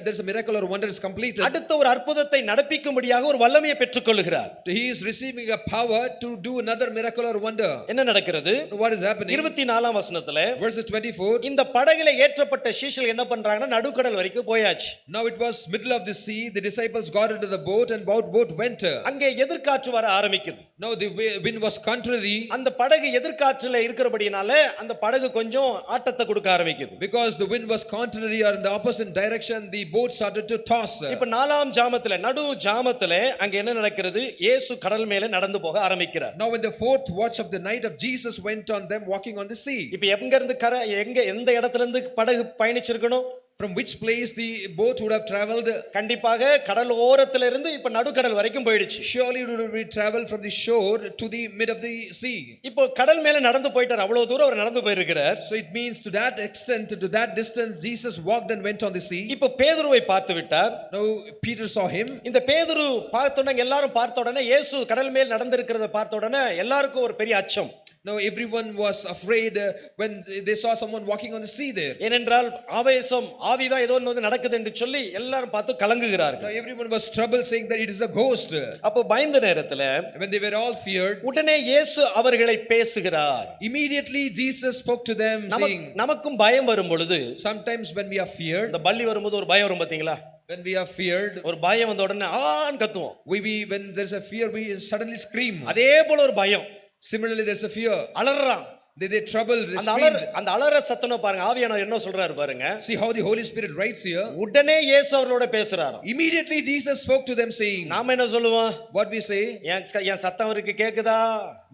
there's a miracle or wonder is completed. அடுத்த ஒரு அற்புதத்தை நடப்பிக்கும்படியாக ஒரு வல்லமையை பெற்றுக்கொள்கிறார். he is receiving a power to do another miracle or wonder. என்ன நடக்கிறது? What is happening? 24ஆம் வசனத்திலே verses 24, இந்த படகிலே ஏற்றப்பட்ட சீஷர்கள் என்ன பண்றாங்கன்னா நடுக்கடல் வரைக்கும் போயாச்சு. now it was middle of the sea. The disciples got into the boat and boat went. அங்கே எதிர்காற்று வர ஆரம்பிக்குது. now the wind was contrary. அந்த படகு எதிர்காற்றுல இருக்கிறபடினால அந்த படகு கொஞ்சம் ஆட்டத்தை கொடுக்க ஆரம்பிக்குது. because the wind was contrary or in the opposite direction, the boat started to toss. இப்ப 4ஆம் ஜாமத்திலே நடு ஜாமத்திலே அங்க என்ன நடக்கிறது? இயேசு கடல் மேலே நடந்து போக ஆரம்பிக்கிறார். now in the 4th watch of the night of Jesus went on them walking on the sea. இப்ப எங்க இருந்து எந்த இடத்துல இருந்து படகு பயணிச்சிருக்கணும்? from which place the boat would have traveled? கண்டிப்பாக கடல் ஓரத்துல இருந்து இப்ப நடுக்கடல் வரைக்கும் போயிடுச்சு. surely it would have traveled from the shore to the mid of the sea. இப்போ கடல் மேல நடந்து போயிட்டார். அவ்வளவு தூரம் அவர் நடந்து போயிருக்கிறார். so it means to that extent, to that distance, Jesus walked and went on the sea. இப்போ பேதுருவை பார்த்து விட்டார். now Peter saw him. இந்த பேதுரு பார்த்த உடனே எல்லாரும் பார்த்த உடனே இயேசு கடல் மேல் நடந்திருக்கிறத பார்த்த உடனே எல்லாருக்கும் ஒரு பெரிய அச்சம். now everyone was afraid when they saw someone walking on the sea there. ஏனென்றால் ஆவேசம் ஆவிதான் ஏதோ ஒன்று நடக்குது என்று சொல்லி எல்லாரும் பார்த்து கலங்குகிறார்கள். now everyone was troubled saying that it is a ghost. அப்போ பயந்த நேரத்துல when they were all feared, உடனே இயேசு அவர்களை பேசுகிறார். immediately Jesus spoke to them saying, நமக்கும் பயம் வரும் பொழுது, sometimes when we are feared, இந்த பல்லி வரும்போது ஒரு பயம் வரும் பாத்தீங்களா? when we are feared, ஒரு பயம் வந்த உடனே ஆன்னு கத்துவோம். when there is a fear, we suddenly scream. அதே போல ஒரு பயம். similarly there's a fear. அலறான். they troubled, they அந்த அலற சத்தனை பாருங்க. ஆவியானவர் என்ன சொல்றாரு பாருங்க. see how the Holy Spirit writes here. உடனே இயேசு அவர்களோட பேசுறார். immediately Jesus spoke to them saying, நாம என்ன சொல்லுவோம்? what we say? என் சத்தம் அவருக்கு கேக்குதா?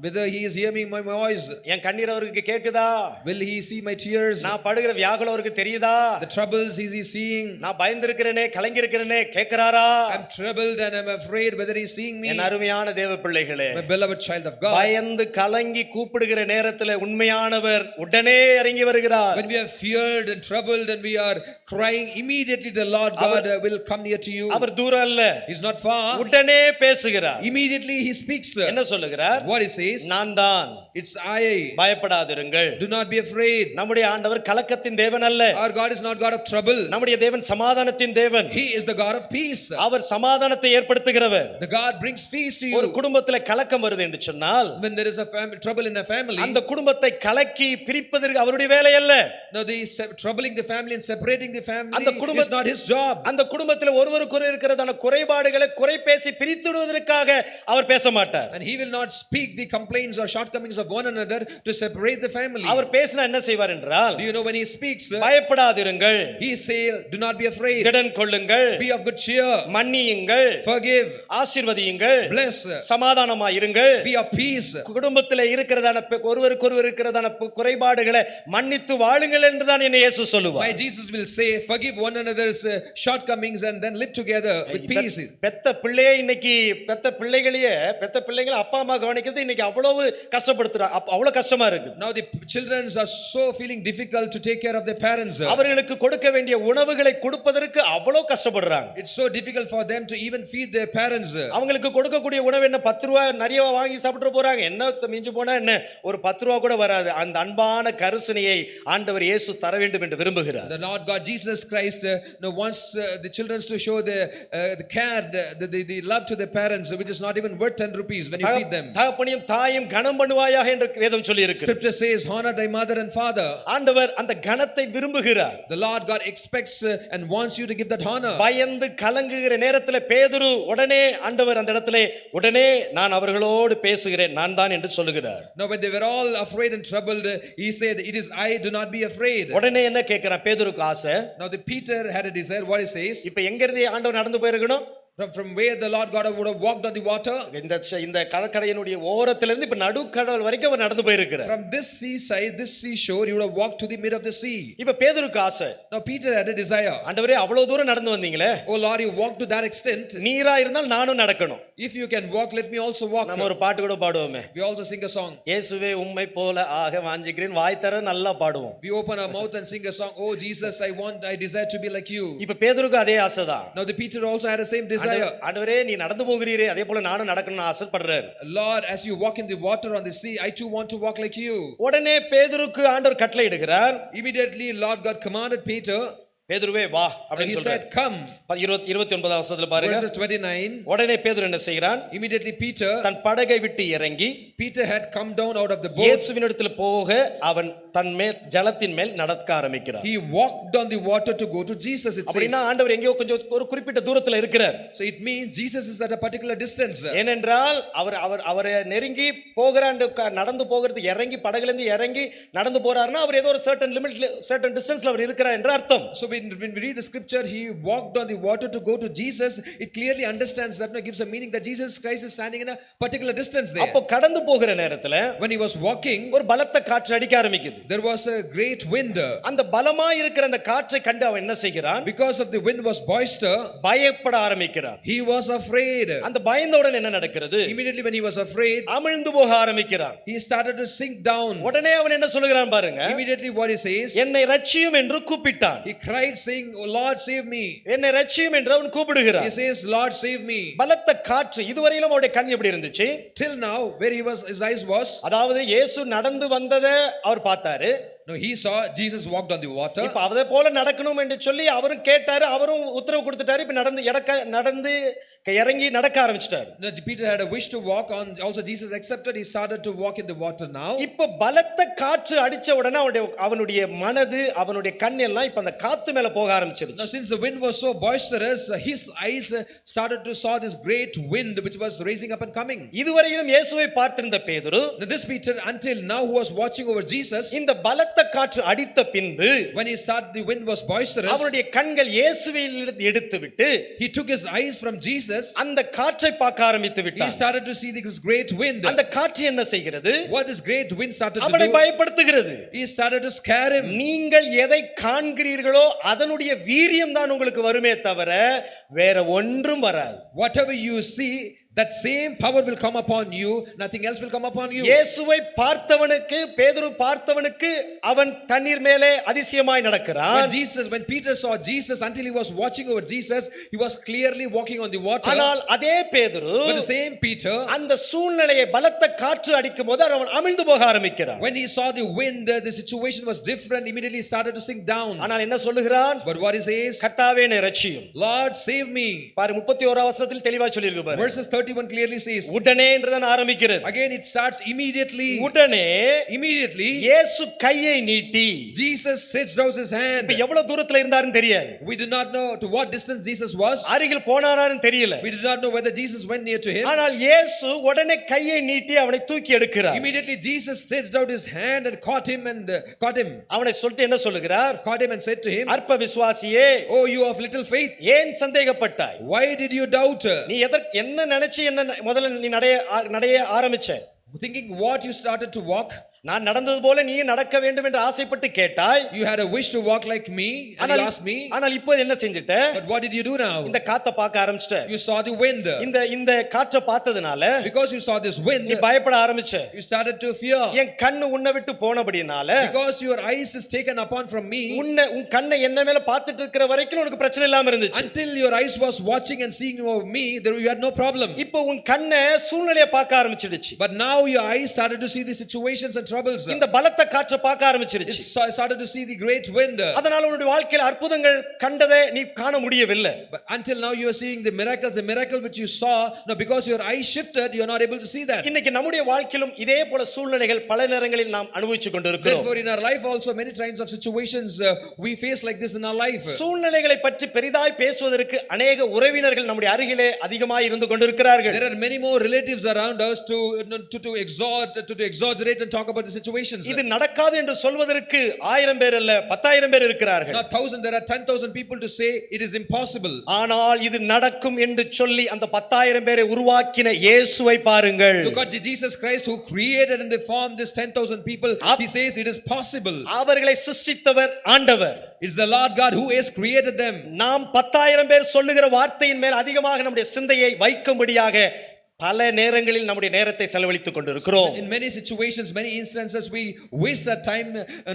whether he is hearing my voice. என் கண்ணீர் அவருக்கு கேக்குதா? Will he see my tears? நான் படுகிற வியாகுலம் அவருக்கு தெரியுதா? The troubles is he seeing? நான் பயந்திருக்கிறேனே, கலங்கி இருக்கிறேனே, கேக்குறாரா? I'm troubled and I'm afraid whether he's seeing me. என் அருமையான தேவ பிள்ளைகளே, My beloved child of God. பயந்து கலங்கி கூப்பிடுகிற நேரத்துல உண்மையானவர் உடனே இறங்கி வருகிறார். When we are feared and troubled and we are crying, immediately the Lord God will come near to you. அவர் தூரம் இல்ல, He's not far. உடனே பேசுகிறார். Immediately he speaks. என்ன சொல்லுகிறார்? What he says? நான் தான், It's I. பயப்படாதிருங்கள். Do not be afraid. நம்முடைய ஆண்டவர் கலக்கத்தின் தேவன் அல்ல. Our God is not God of trouble. நம்முடைய தேவன் சமாதானத்தின் தேவன். He is the God of peace. அவர் சமாதானத்தை ஏற்படுத்துகிறவர். The God brings peace to ஒரு you. குடும்பத்துல கலக்கம் வருது என்று சொன்னால், When there is a trouble in a family, அந்த குடும்பத்தை கலக்கி பிரிப்பதற்கு அவருடைய வேலை அல்ல. no, troubling the family and separating the family அந்த is not his job. அந்த குடும்பத்தில் ஒருவருக்கு இருக்கிறதான குறைபாடுகளை குறை பேசி பிரித்துடுவதற்காக அவர் பேச மாட்டார். And he will not speak the complaints or shortcomings of one another to separate the family. அவர் பேசினா என்ன செய்வார் என்றால், Do you know when he speaks? பயப்படாதிருங்கள், He say, do not be afraid. திடன் கொள்ளுங்கள், Be of good cheer. மன்னியுங்கள், Forgive. ஆசீர்வதியுங்கள், Bless. சமாதானமாய் இருங்கள். Be of peace. குடும்பத்தில் இருக்கிறதான ஒருவருக்கொருவர் இருக்கிறதான குறைபாடுகளை மன்னித்து வாழுங்கள் என்றுதான் என்ன இயேசு சொல்லுவார். My Jesus will say, forgive one another's shortcomings and then live together with peace. பெத்த பிள்ளையை இன்னைக்கு பெத்த பிள்ளைகளை அப்பா அம்மா கவனிக்கிறது இன்னைக்கு அவ்வளவு கஷ்டப்படுத்துறாங்க, அவ்வளவு கஷ்டமா இருக்கு. Now the children are so feeling difficult to take care of their parents. அவர்களுக்கு கொடுக்க வேண்டிய உணவுகளை கொடுப்பதற்கு அவ்வளவு கஷ்டப்படுறாங்க. It's so difficult for them to even feed their parents. அவங்களுக்கு கொடுக்கக்கூடிய உணவு என்ன 10 ரூபாய் நிறைய வாங்கி சாப்பிட்டு போறாங்க, என்ன மிஞ்சி போனா என்ன ஒரு 10 ரூபாய் கூட வராது. அந்த அன்பான கரிசனையை ஆண்டவர் இயேசு தர வேண்டும் என்று விரும்புகிறார். The Lord God Jesus Christ wants the children to show the care, the love to their parents, which is not even worth 10 rupees when you feed them. தகப்பனையும் தாயும் கனம் பண்ணுவாயாக என்று வேதம் சொல்லி இருக்கு. Scripture says, honor thy mother and father. ஆண்டவர் அந்த கனத்தை விரும்புகிறார். The Lord God expects and wants you to give that honor. பயந்து கலங்குகிற நேரத்தில் பேதுரு உடனே ஆண்டவர் அந்த இடத்திலே உடனே நான் அவர்களோடு பேசுகிறேன், நான் தான் என்று சொல்லுகிறார். Now when they were all afraid and troubled, he said, it is I, do not be afraid. உடனே என்ன கேக்குறான் பேதுருக்கு ஆசை. Now the Peter had a desire. What he says? இப்ப எங்க இருந்து ஆண்டவர் நடந்து போயிருக்கணும்? From where the Lord God would have walked on the water. இந்த கடற்கரையினுடைய ஓரத்திலிருந்து இப்ப நடுக்கடல் வரைக்கும் அவர் நடந்து போயிருக்கிறார். From this seaside, this seashore, he would have walked to the mid of the sea. இப்ப பேதுருக்கு ஆசை. Now Peter had a desire. ஆண்டவரே அவ்வளவு தூரம் நடந்து வந்தீங்களே, Oh Lord, you walked to that extent. நீரா இருந்தால் நானும் நடக்கணும். If you can walk, let me also walk. நம்ம ஒரு பாட்டு கூட பாடுவோமே. We also sing a song. இயேசுவே உம்மை போல ஆக வாஞ்சிக்கிறேன், வாய் தர நல்லா பாடுவோம். We open our mouth and sing a song. Oh Jesus, I desire to be like you. இப்ப பேதுருக்கு அதே ஆசைதான். Now the Peter also had the same desire. ஆண்டவரே நீ நடந்து போகிறீரே அதே போல நானும் நடக்கணும்னு ஆசைப்படுறார். Lord, as you walk in the water on the sea, I too want to walk like you. உடனே பேதுருக்கு ஆண்டவர் கட்டளையிடுகிறார். Immediately Lord God commanded Peter, பேதுருவே வா and அப்படினு he சொல்றார். said, come. 29வது வசனத்துல பாருங்க. Verses 29. உடனே பேதுரு என்ன செய்கிறான்? Immediately Peter தன் படகை விட்டு இறங்கி had come down out of the boat. இயேசுவினிடத்தில் போக அவன் தன் மேல் ஜலத்தின் மேல் நடக்க ஆரம்பிக்கிறான். He walked on the water to go to Jesus, it says. அப்படினா ஆண்டவர் எங்கேயோ கொஞ்சம் ஒரு குறிப்பிட்ட தூரத்துல இருக்கிறார். So it means Jesus is at a particular distance. ஏனென்றால் அவரை நெருங்கி போகிறான், நடந்து போகிறது இறங்கி படகுல இருந்து இறங்கி நடந்து போறாருன்னா அவர் ஏதோ ஒரு certain limit certain distanceல அவர் இருக்கிறார் என்று அர்த்தம். So when we read the scripture, he walked on the water to go to Jesus, it clearly understands that, gives a meaning that Jesus Christ is standing in a particular distance there. அப்போ கடந்து போகிற நேரத்துல When he was walking, ஒரு பலத்த காற்று அடிக்க ஆரம்பிக்குது. there was a great wind. அந்த பலமாய் இருக்கிற அந்த காற்றை கண்டு அவன் என்ன செய்கிறான்? Because of the wind was boisterous, பயப்பட ஆரம்பிக்கிறான். he was afraid. அந்த பயந்தவுடன் என்ன நடக்கிறது? Immediately when he was afraid, அமிழ்ந்து போக ஆரம்பிக்கிறான். he started to sink down. உடனே அவன் என்ன சொல்லுகிறான் பாருங்க. Immediately what he says, என்னை ரட்சியும் என்று கூப்பிட்டான். he cried saying, oh Lord, save me. என்னை ரட்சியும் என்று அவன் கூப்பிடுகிறான். He says, Lord, save me. பலத்த காற்று. இதுவரையிலும் அவருடைய கண் எப்படி இருந்துச்சு? Till now where his eyes was, அதாவது இயேசு நடந்து வந்ததை அவர் பார்த்தாரு. no, he saw Jesus walked on the water. இப்ப அதே போல நடக்கணும் என்று சொல்லி அவரும் கேட்டாரு, அவரும் உத்தரவு கொடுத்துட்டாரு. இப்ப நடந்து இறங்கி நடக்க ஆரம்பிச்சிட்டாரு. Peter had a wish to walk on, also Jesus accepted, he started to walk in the water now. இப்ப பலத்த காற்று அடிச்ச உடனே அவனுடைய மனது அவனுடைய கண் எல்லாம் இப்ப அந்த காத்து மேல போக ஆரம்பிச்சிருச்சு. Now since the wind was so boisterous, his eyes started to saw this great wind which was raising up and coming. இதுவரையிலும் இயேசுவை பார்த்திருந்த பேதுரு, Now this Peter until now who was watching over Jesus, இந்த பலத்த பலத்த காற்று அடித்த பின்பு when he saw the wind was boisterous, அவருடைய கண்கள் இயேசுவிலிருந்து எடுத்துவிட்டு he took his eyes from Jesus. அந்த காற்றை பார்க்க ஆரம்பித்து He விட்டார். started to see this great wind. அந்த காற்று என்ன செய்கிறது? What this great wind started to அவனை do? பயப்படுத்துகிறது. He started to scare him. நீங்கள் எதை காண்கிறீர்களோ அதனுடைய வீரியம் தான் உங்களுக்கு வருமே தவிர வேற ஒன்றும் வராது. Whatever you see, that same power will come upon you, nothing else will come upon you. இயேசுவை பார்த்தவனுக்கு, பேதுரு பார்த்தவனுக்கு அவன் தண்ணீர் மேலே அதிசயமாய் நடக்கிறான். When Peter saw Jesus, until he was watching over Jesus, he was clearly walking on the water. ஆனால் அதே பேதுரு, But the same Peter, அந்த சூழ்நிலையை பலத்த காற்று அடிக்கும்போது அவன் அமிழ்ந்து போக ஆரம்பிக்கிறான். when he saw the wind, the situation was different, immediately started to sink down. ஆனால் என்ன சொல்லுகிறான்? But what he says, கர்த்தாவே என்னை ரட்சியும். Lord save me. பாரு 31 வசனத்தில் தெளிவா சொல்லிருக்கு பாரு. Verses 31 clearly says, உடனே என்றுதான் ஆரம்பிக்கிறது. again it starts immediately. உடனே இயேசு கையை நீட்டி, Jesus stretched out his hand. இப்ப எவ்வளவு தூரத்துல இருந்தாருன்னு தெரியாது. We do not know to what distance Jesus was. அருகில் போனாரான்னு தெரியல. We do not know whether Jesus went near to him. ஆனால் இயேசு உடனே கையை நீட்டி அவனை தூக்கி எடுக்கிறார். Immediately Jesus stretched out his hand and caught him. அவனை சொல்லிட்டு என்ன சொல்லுகிறார்? Caught him and said to him, அற்ப விசுவாசியே, oh you of little faith, ஏன் சந்தேகப்பட்டாய்? why did you doubt? நீ என்ன நினைச்சு என்ன முதல்ல நீ நடைய ஆரம்பிச்ச? Thinking what you started to walk. நான் நடந்தது போல நீ நடக்க வேண்டும் என்று ஆசைப்பட்டு கேட்டாய். You had a wish to walk like me and you asked me. ஆனால் இப்போ என்ன செஞ்சிட்ட? But what did you do now? இந்த காத்தை பார்க்க ஆரம்பிச்சிட்ட. You saw the wind. இந்த காற்றை பார்த்ததனால, because you saw this wind, நீ பயப்பட ஆரம்பிச்ச. You started to fear. என் கண்ணு உன்னை விட்டு போனபடினால, because your eyes is taken upon from me, உன் கண்ணை என்ன மேல பார்த்துட்டு இருக்கிற வரைக்கும் உனக்கு பிரச்சனை இல்லாம இருந்துச்சு. until your eyes was watching and seeing over me, there you had no problem. இப்போ உன் கண்ணை சூழ்நிலையை பார்க்க ஆரம்பிச்சிடுச்சு. But now your eyes started to see the situations and troubles. இந்த பலத்த காற்றை பார்க்க ஆரம்பிச்சிடுச்சு. It started to see the great wind. அதனால உன்னுடைய வாழ்க்கையில் அற்புதங்கள் கண்டதை நீ காண முடியவில்லை. But until now you are seeing the miracle which you saw. Now because your eyes shifted, you are not able to see that. இன்னைக்கு நம்முடைய வாழ்க்கையிலும் இதே போல சூழ்நிலைகள் பல நேரங்களில் நாம் அனுபவிச்சு கொண்டிருக்கிறோம். Therefore in our life also many kinds of situations we face like this in our life. சூழ்நிலைகளை பற்றி பெரிதாய் பேசுவதற்கு अनेक உறவினர்கள் நம்முடைய அருகிலே அதிகமாய் இருந்து கொண்டிருக்கிறார்கள். There are many more relatives around us to exaggerate and talk about the situations. இது நடக்காது என்று சொல்வதற்கு 1000 பேர் அல்ல 10000 பேர் இருக்கிறார்கள். Not 1000, there are 10,000 people to say it is impossible. ஆனால் இது நடக்கும் என்று சொல்லி அந்த 10000 பேரை உருவாக்கின இயேசுவை பாருங்கள். Look at Jesus Christ who created and formed this 10,000 people. He says it is possible. அவர்களை சிருஷ்டித்தவர் ஆண்டவர். It's the Lord God who has created them. நாம் 10000 பேர் சொல்லுகிற வார்த்தையின் மேல் அதிகமாக நம்முடைய சிந்தையை வைக்கும்படியாக பல நேரங்களில் நம்முடைய நேரத்தை செலவழித்துக் கொண்டிருக்கிறோம். In many situations, many instances, we waste our time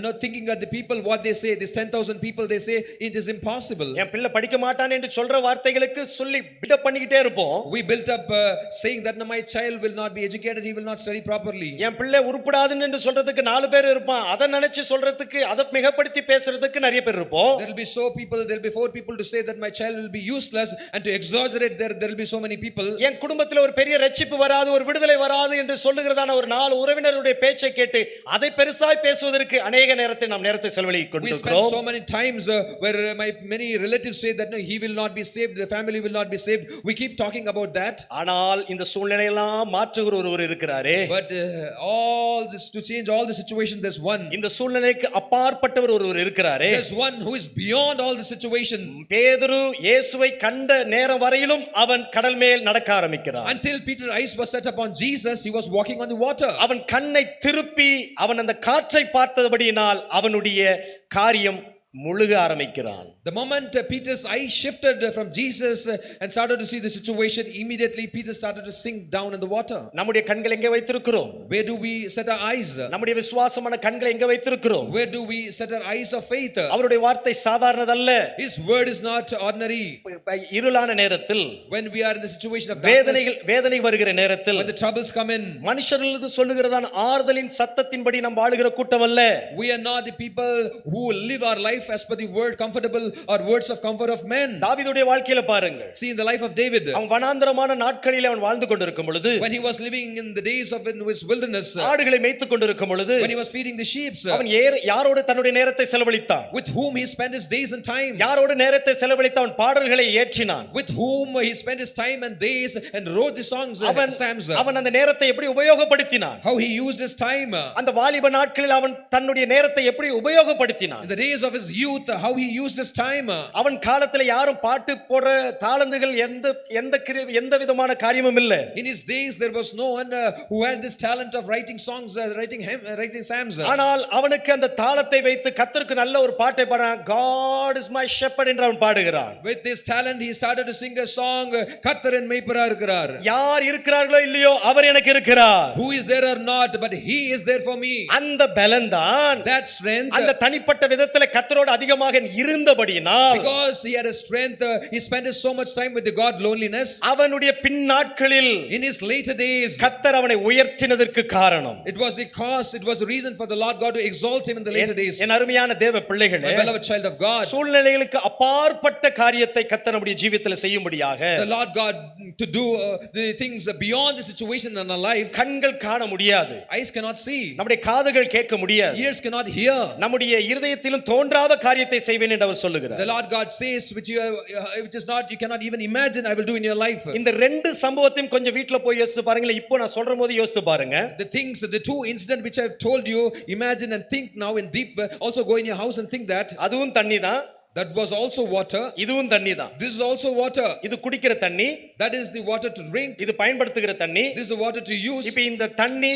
not thinking at the people what they say. These 10,000 people, they say it is impossible. என் பிள்ளை படிக்க மாட்டான் என்று சொல்ற வார்த்தைகளுக்கு சொல்லி பில்டப் பண்ணிக்கிட்டே இருப்போம். We built up saying that my child will not be educated, he will not study properly. என் பிள்ளை உருப்படாதுன்னு என்று சொல்றதுக்கு 4 பேர் இருப்பான். அதை நினைச்சு சொல்றதுக்கு அதை மிகப்படுத்தி பேசுறதுக்கு நிறைய பேர் இருப்போம். There will be there will be 4 people to say that my child will be useless, and to exaggerate there will be so many people. என் குடும்பத்தில் ஒரு பெரிய ரட்சிப்பு வராது, ஒரு விடுதலை வராது என்று சொல்லுகிறதான ஒரு 4 உறவினருடைய பேச்சை கேட்டு அதை பெருசாய் பேசுவதற்கு अनेक நேரத்தை நாம் நேரத்தை செலவழித்துக் கொண்டிருக்கிறோம். We spend so many times where many relatives say that no, he will not be saved, the family will not be saved. We keep talking about that. ஆனால் இந்த சூழ்நிலையெல்லாம் மாற்றுகிற ஒருவர் இருக்கிறாரே. But all this to change all the situation, there's one. இந்த சூழ்நிலைக்கு அப்பாற்பட்டவர் ஒருவர் இருக்கிறாரே. There's one who is beyond all the situation. பேதுரு இயேசுவை கண்ட நேரம் வரையிலும் அவன் கடல் மேல் நடக்க ஆரம்பிக்கிறான். Until Peter's eyes were set upon Jesus, he was walking on the water. அவன் கண்ணை திருப்பி அவன் அந்த காற்றை பார்த்தபடியினால் அவனுடைய காரியம் முழுக ஆரம்பிக்கிறான். The moment Peter's eyes shifted from Jesus and started to see the situation, immediately Peter started to sink down in the water. நம்முடைய கண்களை எங்கே வைத்திருக்கிறோம்? Where do we set our eyes? நம்முடைய விசுவாசமான கண்களை எங்கே வைத்திருக்கிறோம்? Where do we set our eyes of faith? அவருடைய வார்த்தை சாதாரணதல்ல. His word is not ordinary. இருளான நேரத்தில், when we are in the situation of darkness, வேதனை வருகிற நேரத்தில், when the troubles come in, மனுஷர்களுக்கு சொல்லுகிறதான ஆறுதலின் சத்தத்தின்படி நாம் வாழுகிற கூட்டம் அல்ல. we are not the people who live our life life as per the word comfortable or words of comfort of men. தாவீதுடைய வாழ்க்கையில பாருங்கள், See in the life of David, அவன் வனாந்தரமான நாட்களிலே அவன் வாழ்ந்து கொண்டிருக்கும் பொழுது, when he was living in the days of in his wilderness, ஆடுகளை மேய்த்துக் கொண்டிருக்கும் பொழுது, when he was feeding the sheep, அவன் யாரோடு தன்னுடைய நேரத்தை செலவழித்தான்? with whom he spent his days and time, யாரோடு நேரத்தை செலவழித்து அவன் பாடல்களை ஏற்றினான்? with whom he spent his time and days and wrote the songs, psalms. அவன் அந்த நேரத்தை எப்படி உபயோகப்படுத்தினான்? How he used his time. அந்த வாலிப நாட்களில் அவன் தன்னுடைய நேரத்தை எப்படி உபயோகப்படுத்தினான்? In the days of his youth, how he used his time. அவன் காலத்துல யாரும் பாட்டு போடுற தாளந்துகள் எந்த விதமான காரியமும் இல்ல. In his days there was no one who had this talent of writing songs, writing psalms. ஆனால் அவனுக்கு அந்த தாளத்தை வைத்து கர்த்தருக்கு நல்ல ஒரு பாட்டை பாடுறான். God is my shepherd என்று அவன் பாடுகிறான். With this talent he started to sing a song, கர்த்தர் என் மேய்ப்பரா இருக்கிறார். யார் இருக்கிறார்களோ இல்லையோ அவர் எனக்கு இருக்கிறார். Who is there or not, but he is there for me. அந்த பலன்தான், That strength, அந்த தனிப்பட்ட விதத்திலே கர்த்தரோடு அதிகமாக இருந்தபடியினால், because he had a strength, he spent so much time with the God loneliness. அவனுடைய பின் நாட்களில் In his later days, கர்த்தர் அவனை உயர்த்தினதற்கு காரணம், it was the cause, it was the reason for the Lord God to exalt him in the later days. என் அருமையான தேவ பிள்ளைகளே, My beloved child of God, சூழ்நிலைகளுக்கு அப்பாற்பட்ட காரியத்தை கர்த்தர் நம்முடைய ஜீவிதத்தில் செய்யும்படியாக the Lord God to do the things beyond the situation in our life. கண்கள் காண முடியாது, Eyes cannot see, நம்முடைய காதுகள் கேட்க முடியாது, ears cannot hear. நம்முடைய இருதயத்திலும் தோன்றாத காரியத்தை செய்வேன் என்று அவர் சொல்லுகிறார். The Lord God says which is not, you cannot even imagine I will do in your life. இந்த ரெண்டு சம்பவத்தையும் கொஞ்சம் வீட்ல போய் யோசித்து பாருங்களேன். இப்போ நான் சொல்ற போது யோசித்து பாருங்க. The things, the two incidents which I have told you, imagine and think now in deep. Also go in your house and think that. அதுவும் தண்ணி தான், That was also water. இதுவும் தண்ணி தான். This is also water. இது குடிக்கிற தண்ணி, That is the water to drink. இது பயன்படுத்துகிற தண்ணி. This is the water to use. இப்போ இந்த தண்ணி,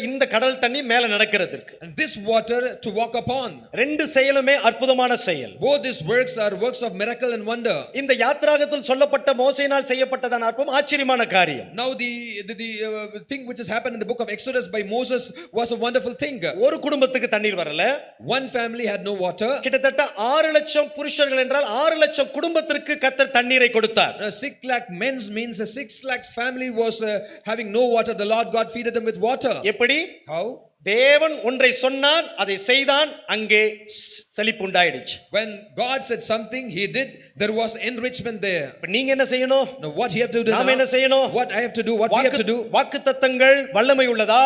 இந்த கடல் தண்ணி மேல நடக்கிறதுக்கு, And this water to walk upon. ரெண்டு செயலுமே அற்புதமான செயல். Both these works are works of miracle and wonder. இந்த யாத்ராகத்தில் சொல்லப்பட்ட மோசேயினால் செய்யப்பட்டதான அற்புதம் ஆச்சரியமான காரியம். Now the thing which has happened in the book of Exodus by Moses was a wonderful thing. ஒரு குடும்பத்துக்கு தண்ணீர் வரல. One family had no water. கிட்டத்தட்ட 6 லட்சம் புருஷர்கள் என்றால் 6 லட்சம் குடும்பத்திற்கு கர்த்தர் தண்ணீரை கொடுத்தார். 6 lakh men means a 6 lakhs family was having no water. The Lord God feeded them with water. எப்படி? How? தேவன் ஒன்றை சொன்னான், அதை செய்தான், அங்கே செழிப்பு உண்டாயிடுச்சு. When God said something, he did. There was enrichment there. இப்ப நீங்க என்ன செய்யணும்? Now what you have to do நாம என்ன now? செய்யணும்? What I have to do? What we have to do? வாக்குத்தத்தங்கள் வல்லமை உள்ளதா?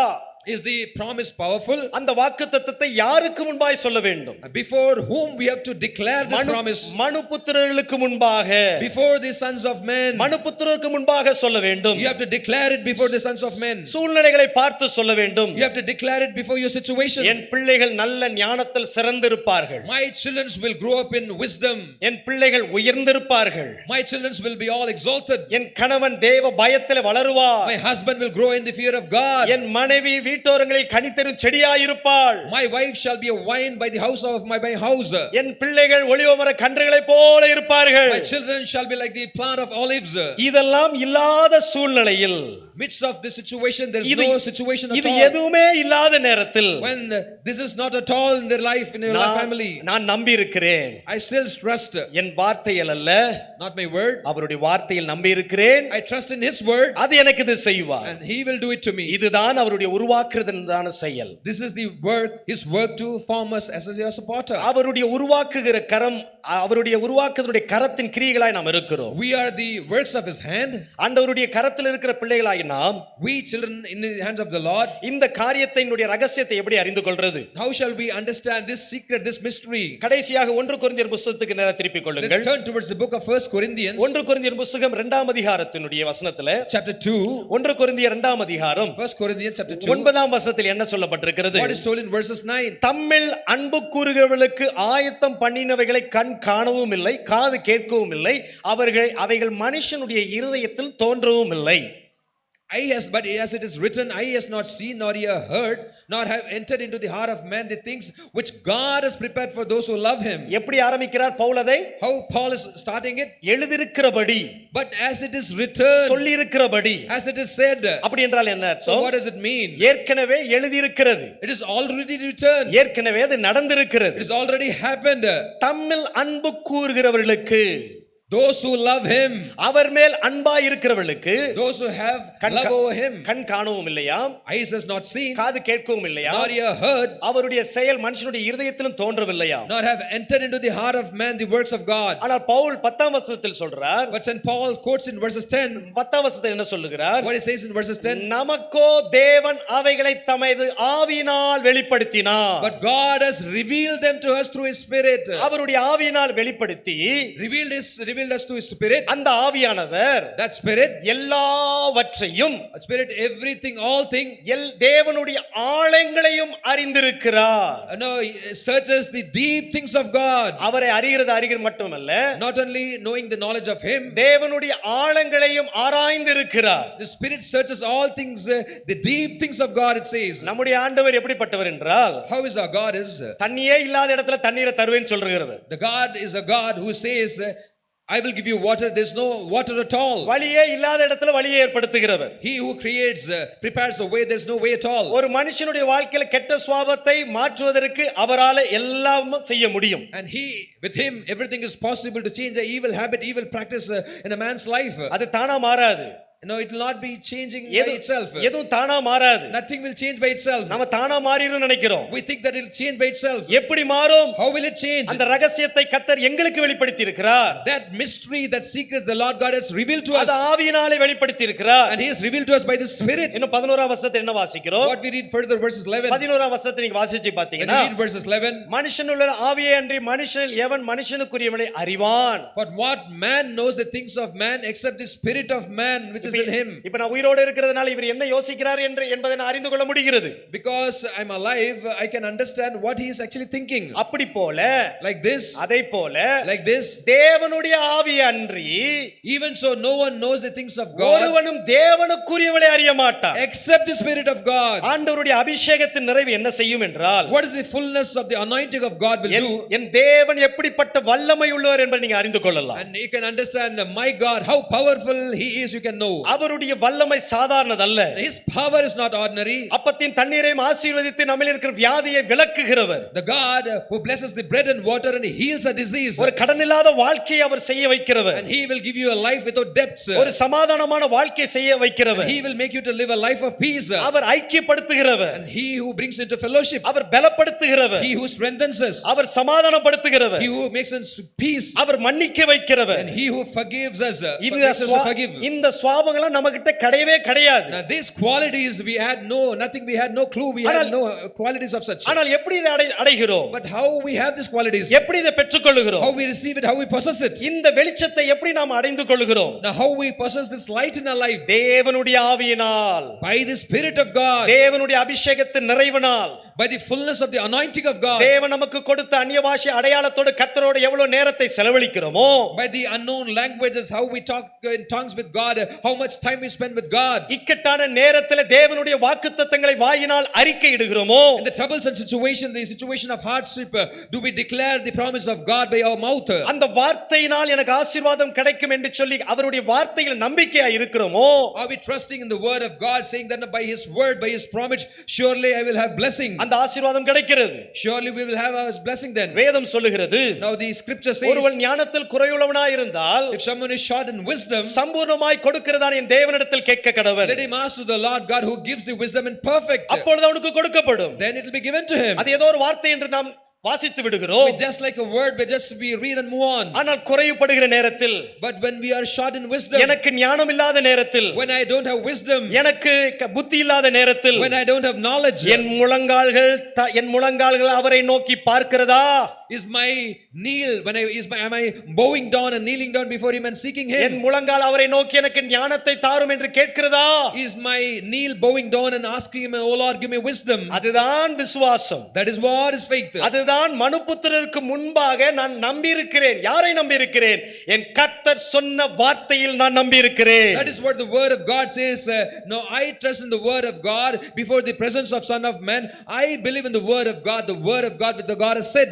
Is the promise powerful? அந்த வாக்குத்தத்தத்தை யாருக்கு முன்பாய் சொல்ல வேண்டும்? Before whom we have to declare this promise? மனுபுத்திரர்களுக்கு முன்பாக. Before the sons of men. மனுபுத்திரருக்கு முன்பாக சொல்ல வேண்டும். You have to declare it before the sons of men. சூழ்நிலைகளை பார்த்து சொல்ல வேண்டும். You have to declare it before your situation. என் பிள்ளைகள் நல்ல ஞானத்தில் சிறந்திருப்பார்கள். My children will grow up in wisdom. என் பிள்ளைகள் உயர்ந்திருப்பார்கள். My children will be all exalted. என் கணவன் தேவ பயத்தில் வளருவார். My husband will grow in the fear of God. என் மனைவி வீட்டோரங்களில் கனிதரும் செடியாயிருப்பாள். My wife shall be a vine by the house of my house. என் பிள்ளைகள் ஒலிவமர கன்றுகளைப் போல இருப்பார்கள். My children shall be like the plant of olives. இதெல்லாம் இல்லாத சூழ்நிலையில், midst of this situation, there is no situation at இது all. எதுவுமே இல்லாத நேரத்தில், When this is not at all in their life, in your family, நான் நம்பி இருக்கிறேன். I still trust. என் வார்த்தையில் அல்ல, Not my word. அவருடைய வார்த்தையில் நம்பி இருக்கிறேன். I trust in his word. அது எனக்கு இது செய்வார். And he will do it to me. இதுதான் அவருடைய உருவாக்குறதான செயல். This is the work, his work to form us as a supporter. அவருடைய உருவாக்குகிற கரம், அவருடைய உருவாக்குறதுடைய கரத்தின் கிரியைகளாய் நாம் இருக்கிறோம். We are the works of his hand. ஆண்டவருடைய கரத்தில் இருக்கிற பிள்ளைகளாய் நாம், we children in the hands of the Lord. இந்த காரியத்தினுடைய ரகசியத்தை எப்படி அறிந்து கொள்றது? How shall we understand this secret, this mystery? கடைசியாக 1 கொரிந்தியர் புத்தகத்துக்கு நேரா திருப்பிக் கொள்ளுங்கள். Let's turn towards the book of 1 Corinthians. 1 கொரிந்தியர் புத்தகம் 2ஆம் அதிகாரத்தினுடைய வசனத்துல, chapter 2. 1 கொரிந்தியர் 2ஆம் அதிகாரம் 1 Corinthians chapter 2. 9ஆம் வசனத்தில் என்ன சொல்லப்பட்டிருக்கிறது? What is told in verses 9? தம்மில் அன்பு கூறுகிறவர்களுக்கு ஆயத்தம் பண்ணினவைகளை கண் காணவும் இல்லை, காது கேட்கவும் இல்லை, அவைகள் மனுஷனுடைய இருதயத்தில் தோன்றவும் இல்லை. But as it is written, eye has not seen, nor ear heard, nor have entered into the heart of man the things which God has prepared for those who love him. எப்படி ஆரம்பிக்கிறார் பவுல் அதை? How Paul is starting it? எழுதியிருக்கிறபடி, but as it is written, சொல்லியிருக்கிறபடி, as it is said. அப்படி என்றால் என்ன அர்த்தம்? So what does it mean? ஏற்கனவே எழுதியிருக்கிறது. It is already written. ஏற்கனவே அது நடந்திருக்கிறது. It is already happened. தம்மில் அன்பு கூறுகிறவர்களுக்கு, Those who love him, அவர் மேல் அன்பாய் இருக்கிறவர்களுக்கு those who have கண் love over him, கண் காணவும் இல்லையாம், eyes has not seen, காது கேட்கவும் இல்லையாம், nor ear heard, அவருடைய செயல் மனுஷனுடைய இருதயத்திலும் தோன்றவில்லையாம். nor have entered into the heart of man the works of God. ஆனால் பவுல் 10ஆம் வசனத்தில் சொல்றார், But St. Paul quotes in verses 10, 10ஆம் வசனத்தில் என்ன சொல்லுகிறார்? what he says in verses 10, நமக்கோ தேவன் அவைகளை தமது ஆவியினால் வெளிப்படுத்தினார். but God has revealed them to us through his spirit. அவருடைய ஆவியினால் வெளிப்படுத்தி Revealed us to his spirit. அந்த ஆவியானவர் That spirit, எல்லாவற்றையும் spirit, everything, all thing, தேவனுடைய ஆழங்களையும் அறிந்திருக்கிறார். no, he searches the deep things of God. அவரை அறிகிறது மட்டுமல்ல, Not only knowing the knowledge of him, தேவனுடைய ஆழங்களையும் ஆராய்ந்திருக்கிறார். the spirit searches all things, the deep things of God, it says. நம்முடைய ஆண்டவர் எப்படிப்பட்டவர் என்றால், How is our God is? தண்ணியே இல்லாத இடத்துல தண்ணீரை தருவேன்னு சொல்லுகிறவர். The God is a God who says, I will give you water. There's no water at all. வழியே இல்லாத இடத்துல வழியை ஏற்படுத்துகிறவர். He who creates, prepares a way. There's no way at all. ஒரு மனுஷனுடைய வாழ்க்கையில கெட்ட சுபாவத்தை மாற்றுவதற்கு அவரால எல்லாம் செய்ய முடியும். And with him, everything is possible to change an evil habit, evil practice in a man's life. அது தானா மாறாது. No, it will not be changing by itself. எதுவும் தானா மாறாது. Nothing will change by itself. நாம தானா மாறிரும் நினைக்கிறோம். We think that it will change by itself. எப்படி மாறும்? How will it change? அந்த ரகசியத்தை கர்த்தர் எங்களுக்கு வெளிப்படுத்தி இருக்கிறார். That mystery, that secret, the Lord God has revealed to us. அது ஆவியினாலே வெளிப்படுத்தி இருக்கிறார். And he has revealed to us by the Spirit. இன்னும் 11ஆம் வசனத்தை என்ன வாசிக்கிறோம்? What we read further, verses 11. 11ஆம் வசனத்தை நீங்க வாசிச்சு When பாத்தீங்கன்னா, you read verses 11, மனுஷனுள்ள ஆவியே அன்றி மனுஷனில் எவன் மனுஷனுக்குரியவனை அறிவான்? for what man knows the things of man except the spirit of man which is in him. இப்ப நான் உயிரோடு இருக்கிறதுனால இவர் என்ன யோசிக்கிறார் என்பதை நான் அறிந்து கொள்ள முடிகிறது. Because I'm alive, I can understand what he is actually thinking. அப்படி போல, like this, அதை போல, like this, தேவனுடைய ஆவி அன்றி even so no one knows the things of God ஒருவனும் தேவனுக்குரியவளை அறிய மாட்டான் except the Spirit of God. ஆண்டவருடைய அபிஷேகத்தின் நிறைவு என்ன செய்யும் என்றால், what is the fullness of the anointing of God will do? என் தேவன் எப்படிப்பட்ட வல்லமை உள்ளவர் என்பதை நீங்க அறிந்து கொள்ளலாம். And you can understand my God, how powerful he is, you can know. அவருடைய வல்லமை சாதாரணதல்ல. His power is not ordinary. அப்பத்தின் தண்ணீரையும் ஆசீர்வதித்து நம்மில் இருக்கிற வியாதியை விலக்குகிறவர். The God who blesses the bread and water and heals a disease. ஒரு கடனில்லாத வாழ்க்கையை அவர் செய்ய வைக்கிறவர். And he will give you a life without debts. ஒரு சமாதானமான வாழ்க்கை செய்ய வைக்கிறவர். He will make you to live a life of peace. Our ஐக்கியப்படுத்துகிறவர். And he who brings into fellowship. Our பலப்படுத்துகிறவர். He who strengthens us. Our சமாதானப்படுத்துகிறவர். He who makes us peace. அவர் மன்னிக்க வைக்கிறவர். And he who forgives us. இந்த சுபாவங்கள் நமக்கிட்ட கிடையவே கிடையாது. Now these qualities we had we had no clue, we had no qualities of such. ஆனால் எப்படி இதை அடைகிறோம்? But how we have these qualities? எப்படி இதை பெற்றுக்கொள்கிறோம்? How we receive it, how we possess it? இந்த வெளிச்சத்தை எப்படி நாம் அடைந்து கொள்கிறோம்? Now how we possess this light in our life? தேவனுடைய ஆவியினால், by the Spirit of God, தேவனுடைய அபிஷேகத்தின் நிறைவினால், by the fullness of the anointing of God. தேவன் நமக்கு கொடுத்த அந்நிய பாஷை அடையாளத்தோடு கர்த்தரோடு எவ்வளவு நேரத்தை செலவழிக்கிறோமோ, by the unknown languages, how we talk in tongues with God, how much time we spend with God. இக்கட்டான நேரத்தில் தேவனுடைய வாக்குத்தத்தங்களை வாயினால் அறிக்கையிடுகிறோமோ, in the troubles and the situation of hardship, do we declare the promise of God by our mouth? அந்த வார்த்தையினால் எனக்கு ஆசீர்வாதம் கிடைக்கும் என்று சொல்லி அவருடைய வார்த்தையில் நம்பிக்கையாய் இருக்கிறோமோ, are we trusting in the word of God, saying that by his word, by his promise, surely I will have blessing? அந்த ஆசீர்வாதம் கிடைக்கிறது. Surely we will have our blessing then. வேதம் சொல்லுகிறது, now the scripture says, ஒருவன் ஞானத்தில் குறைவுள்ளவனாய் இருந்தால், if someone is short in wisdom, சம்பூர்ணமாய் கொடுக்கிறதான் என் தேவனிடத்தில் கேட்க கடவன். let him ask to the Lord God who gives the wisdom in perfect. அப்பொழுது அவனுக்கு கொடுக்கப்படும். then it will be given to him. அது ஏதோ ஒரு வார்த்தை என்று நாம் வாசித்து விடுகிறோம். just like a word, but just we read and move on. ஆனால் குறைவுபடுகிற நேரத்தில், but when we are short in wisdom, எனக்கு ஞானம் இல்லாத நேரத்தில், when I don't have wisdom, எனக்கு புத்தி இல்லாத நேரத்தில், when I don't have knowledge, என் முழங்கால்கள் அவரை நோக்கி பார்க்கிறதா? is my kneel when am I bowing down and kneeling down before him and seeking him? என் முழங்கால் அவரை நோக்கி எனக்கு ஞானத்தை தாரும் என்று கேட்கிறதா? is my kneel bowing down and asking him, oh Lord, give me wisdom? அதுதான் விசுவாசம். that is what is faith. அதுதான் மனுபுத்திரருக்கு முன்பாக நான் நம்பி இருக்கிறேன். யாரை நம்பி இருக்கிறேன்? என் கர்த்தர் சொன்ன வார்த்தையில் நான் நம்பி இருக்கிறேன். that is what the word of God says. No, I trust in the word of God before the presence of Son of Man. I believe in the word of God, the word of God which the God has said.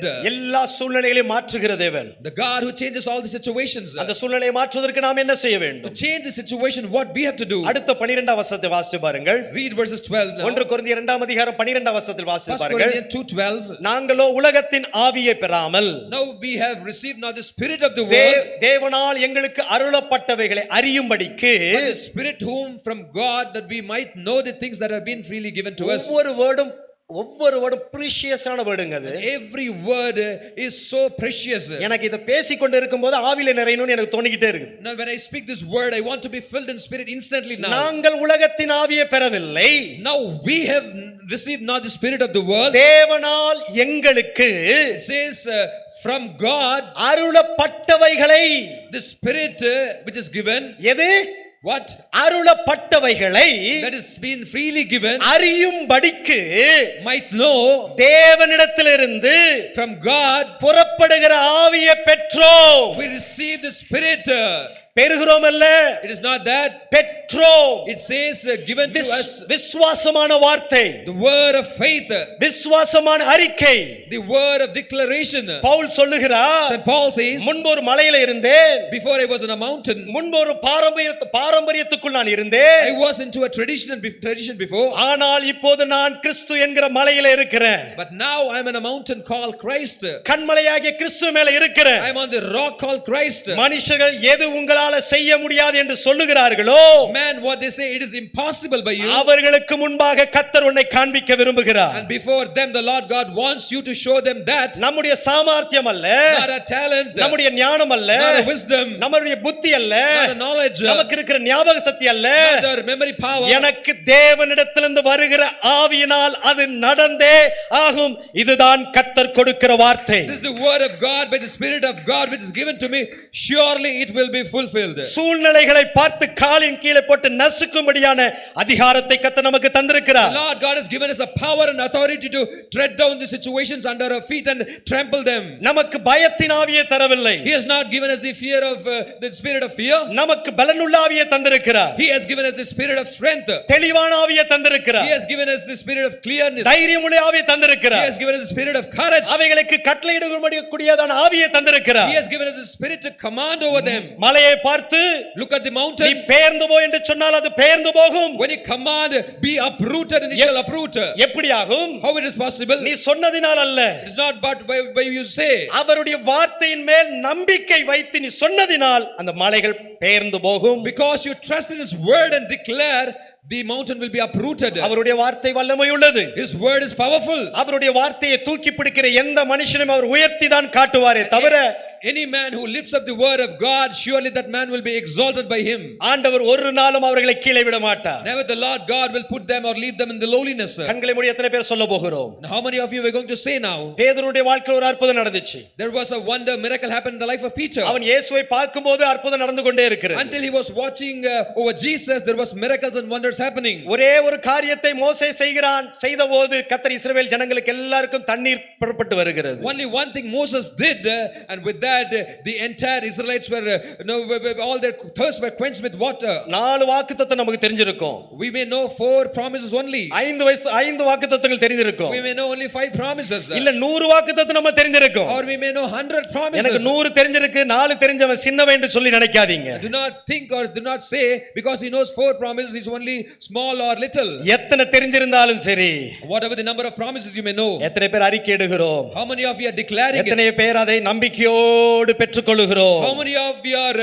எல்லா சூழ்நிலைகளையும் மாற்றுகிற தேவன். The God who changes all the situations. அந்த சூழ்நிலையை மாற்றுவதற்கு நாம் என்ன செய்ய To வேண்டும்? change the situation, what we have to do. அடுத்த 12ஆம் வசனத்தை வாசித்து பாருங்கள். Read verses 12 now. 1 கொரிந்தியர் 2ஆம் அதிகாரம் 12ஆம் வசனத்தில் வாசித்து 1 பாருங்கள். Corinthians 2:12. நாங்களோ உலகத்தின் ஆவியை பெறாமல் Now we have received not the spirit of the world, தேவனால் எங்களுக்கு அருளப்பட்டவைகளை அறியும்படிக்கு but the spirit whom from God, that we might know the things that have been freely given to us. ஒவ்வொரு வேர்டும் பிரீஷியஸான வேர்டுங்க அது. Every word is so precious. எனக்கு இத பேசிக்கொண்டு இருக்கும்போது ஆவியில நிறையணும்னு எனக்கு தோணிக்கிட்டே இருக்கு. Now when I speak this word, I want to be filled in spirit instantly now. நாங்கள் உலகத்தின் ஆவியை பெறவில்லை. Now we have received not the spirit of the world. தேவனால் எங்களுக்கு It says from God அருளப்பட்டவைகளை, the spirit which is given. எது? What? அருளப்பட்டவைகளை That is been freely given, அறியும்படிக்கு might know தேவனிடத்திலிருந்து from God. புறப்படுகிற ஆவியை பெற்றோம். We receive the spirit. பெறுகிறோம் அல்ல, It is not that. பெற்றோம். It says given to us. விசுவாசமான வார்த்தை, The word of faith, விசுவாசமான அறிக்கை. the word of declaration. Pavul சொல்லுகிறார், St. Paul says, முன்பு ஒரு மலையில இருந்தேன், before I was on a mountain, முன்பு ஒரு பாரம்பரியத்துக்குள் நான் இருந்தேன், I was into a tradition before, ஆனால் இப்போது நான் கிறிஸ்து என்கிற மலையில இருக்கிறேன். but now I am on a mountain called Christ. கன்மலையாகிய கிறிஸ்து மேல இருக்கிறேன். I am on the rock called Christ. மனுஷர்கள் எது உங்களால செய்ய முடியாது என்று சொல்லுகிறார்களோ, Man, what they say, it is impossible by you. அவர்களுக்கு முன்பாக கர்த்தர் உன்னை காண்பிக்க விரும்புகிறார். And before them, the Lord God wants you to show them that. நம்முடைய சாமர்த்தியம் அல்ல, Not a talent, நம்முடைய ஞானம் அல்ல, not a wisdom, நம்முடைய புத்தி அல்ல, not a knowledge, நமக்கு இருக்கிற ஞாபக சக்தி அல்ல, not our memory power. எனக்கு தேவனிடத்திலிருந்து வருகிற ஆவியினால் அது நடந்தே ஆகும். இதுதான் கர்த்தர் கொடுக்கிற வார்த்தை. This is the word of God by the Spirit of God which is given to me. Surely it will be fulfilled. சூழ்நிலைகளை பார்த்து காலின் கீழே போட்டு நசுக்கும்படியான அதிகாரத்தை கர்த்தர் நமக்கு தந்திருக்கிறார். The Lord God has given us a power and authority to tread down the situations under our feet and trample them. நமக்கு பயத்தின் ஆவியை தரவில்லை. He has not given us the fear of the spirit of fear. நமக்கு பலனுள்ள ஆவியை தந்திருக்கிறார். He has given us the spirit of strength. தெளிவான ஆவியை தந்திருக்கிறார். He has given us the spirit of clearness. தைரியமுள்ள ஆவியை He தந்திருக்கிறார். has given us the spirit of courage. அவைகளுக்கு கட்டளையிடக்கூடியதான ஆவியை தந்திருக்கிறார். He has given us the spirit to command over them. மலையை பார்த்து Look at the நீ mountain. பெயர்ந்து போ என்று சொன்னால் அது பெயர்ந்து போகும். When you command, be uprooted, and it shall uproot. எப்படி ஆகும்? How it is possible? நீ சொன்னதினால் அல்ல, It is not but by you say. அவருடைய வார்த்தையின் மேல் நம்பிக்கை வைத்து நீ சொன்னதினால் அந்த மலைகள் பெயர்ந்து போகும். Because you trust in His word and declare, the mountain will be uprooted. அவருடைய வார்த்தை வல்லமை உள்ளது. His word is powerful. அவருடைய வார்த்தையை தூக்கி பிடிக்கிற எந்த மனுஷனும் அவர் உயர்த்தி தான் காட்டுவாரே தவிர, Any man who lifts up the word of God, surely that man will be exalted by Him. ஆண்டவர் ஒரு நாளும் அவர்களை கீழே விட மாட்டார். Never the Lord God will put them or leave them in the lowliness. கண்களை மூடி எத்தனை பேர் சொல்ல போகிறோம்? How many of you are going to say now? பேதுருடைய வாழ்க்கையில் ஒரு அற்புதம் நடந்துச்சு. There was a wonder, miracle happened in the life of Peter. அவன் இயேசுவை பார்க்கும்போது அற்புதம் நடந்து கொண்டே இருக்கிறது. Until he was watching over Jesus, there was miracles and wonders happening. ஒரே ஒரு காரியத்தை மோசே செய்தபோது கர்த்தர் இஸ்ரவேல் ஜனங்களுக்கு எல்லாருக்கும் தண்ணீர் புறப்பட்டு வருகிறது. Only one thing Moses did, and with that the entire Israelites were all their thirst were quenched with water. 4 வாக்குத்தத்தம் நமக்கு தெரிஞ்சிருக்கும். We may know 4 promises only. 5 வாக்குத்தத்தங்கள் தெரிந்திருக்கும். We may know only 5 promises. இல்ல 100 வாக்குத்தத்தம் நம்ம தெரிந்திருக்கும். Or we may know 100 promises. எனக்கு 100 தெரிஞ்சிருக்கு, 4 தெரிஞ்சவன் சின்னவன் என்று சொல்லி நினைக்காதீங்க. Do not think or do not say because he knows 4 promises he's only small or little. எத்தனை தெரிஞ்சிருந்தாலும் சரி, Whatever the number of promises you may know. எத்தனை பேர் அறிக்கையிடுகிறோம்? How many of you are declaring it? எத்தனை பேர் அதை நம்பிக்கையோடு பெற்றுக்கொள்கிறோம்? How many of you are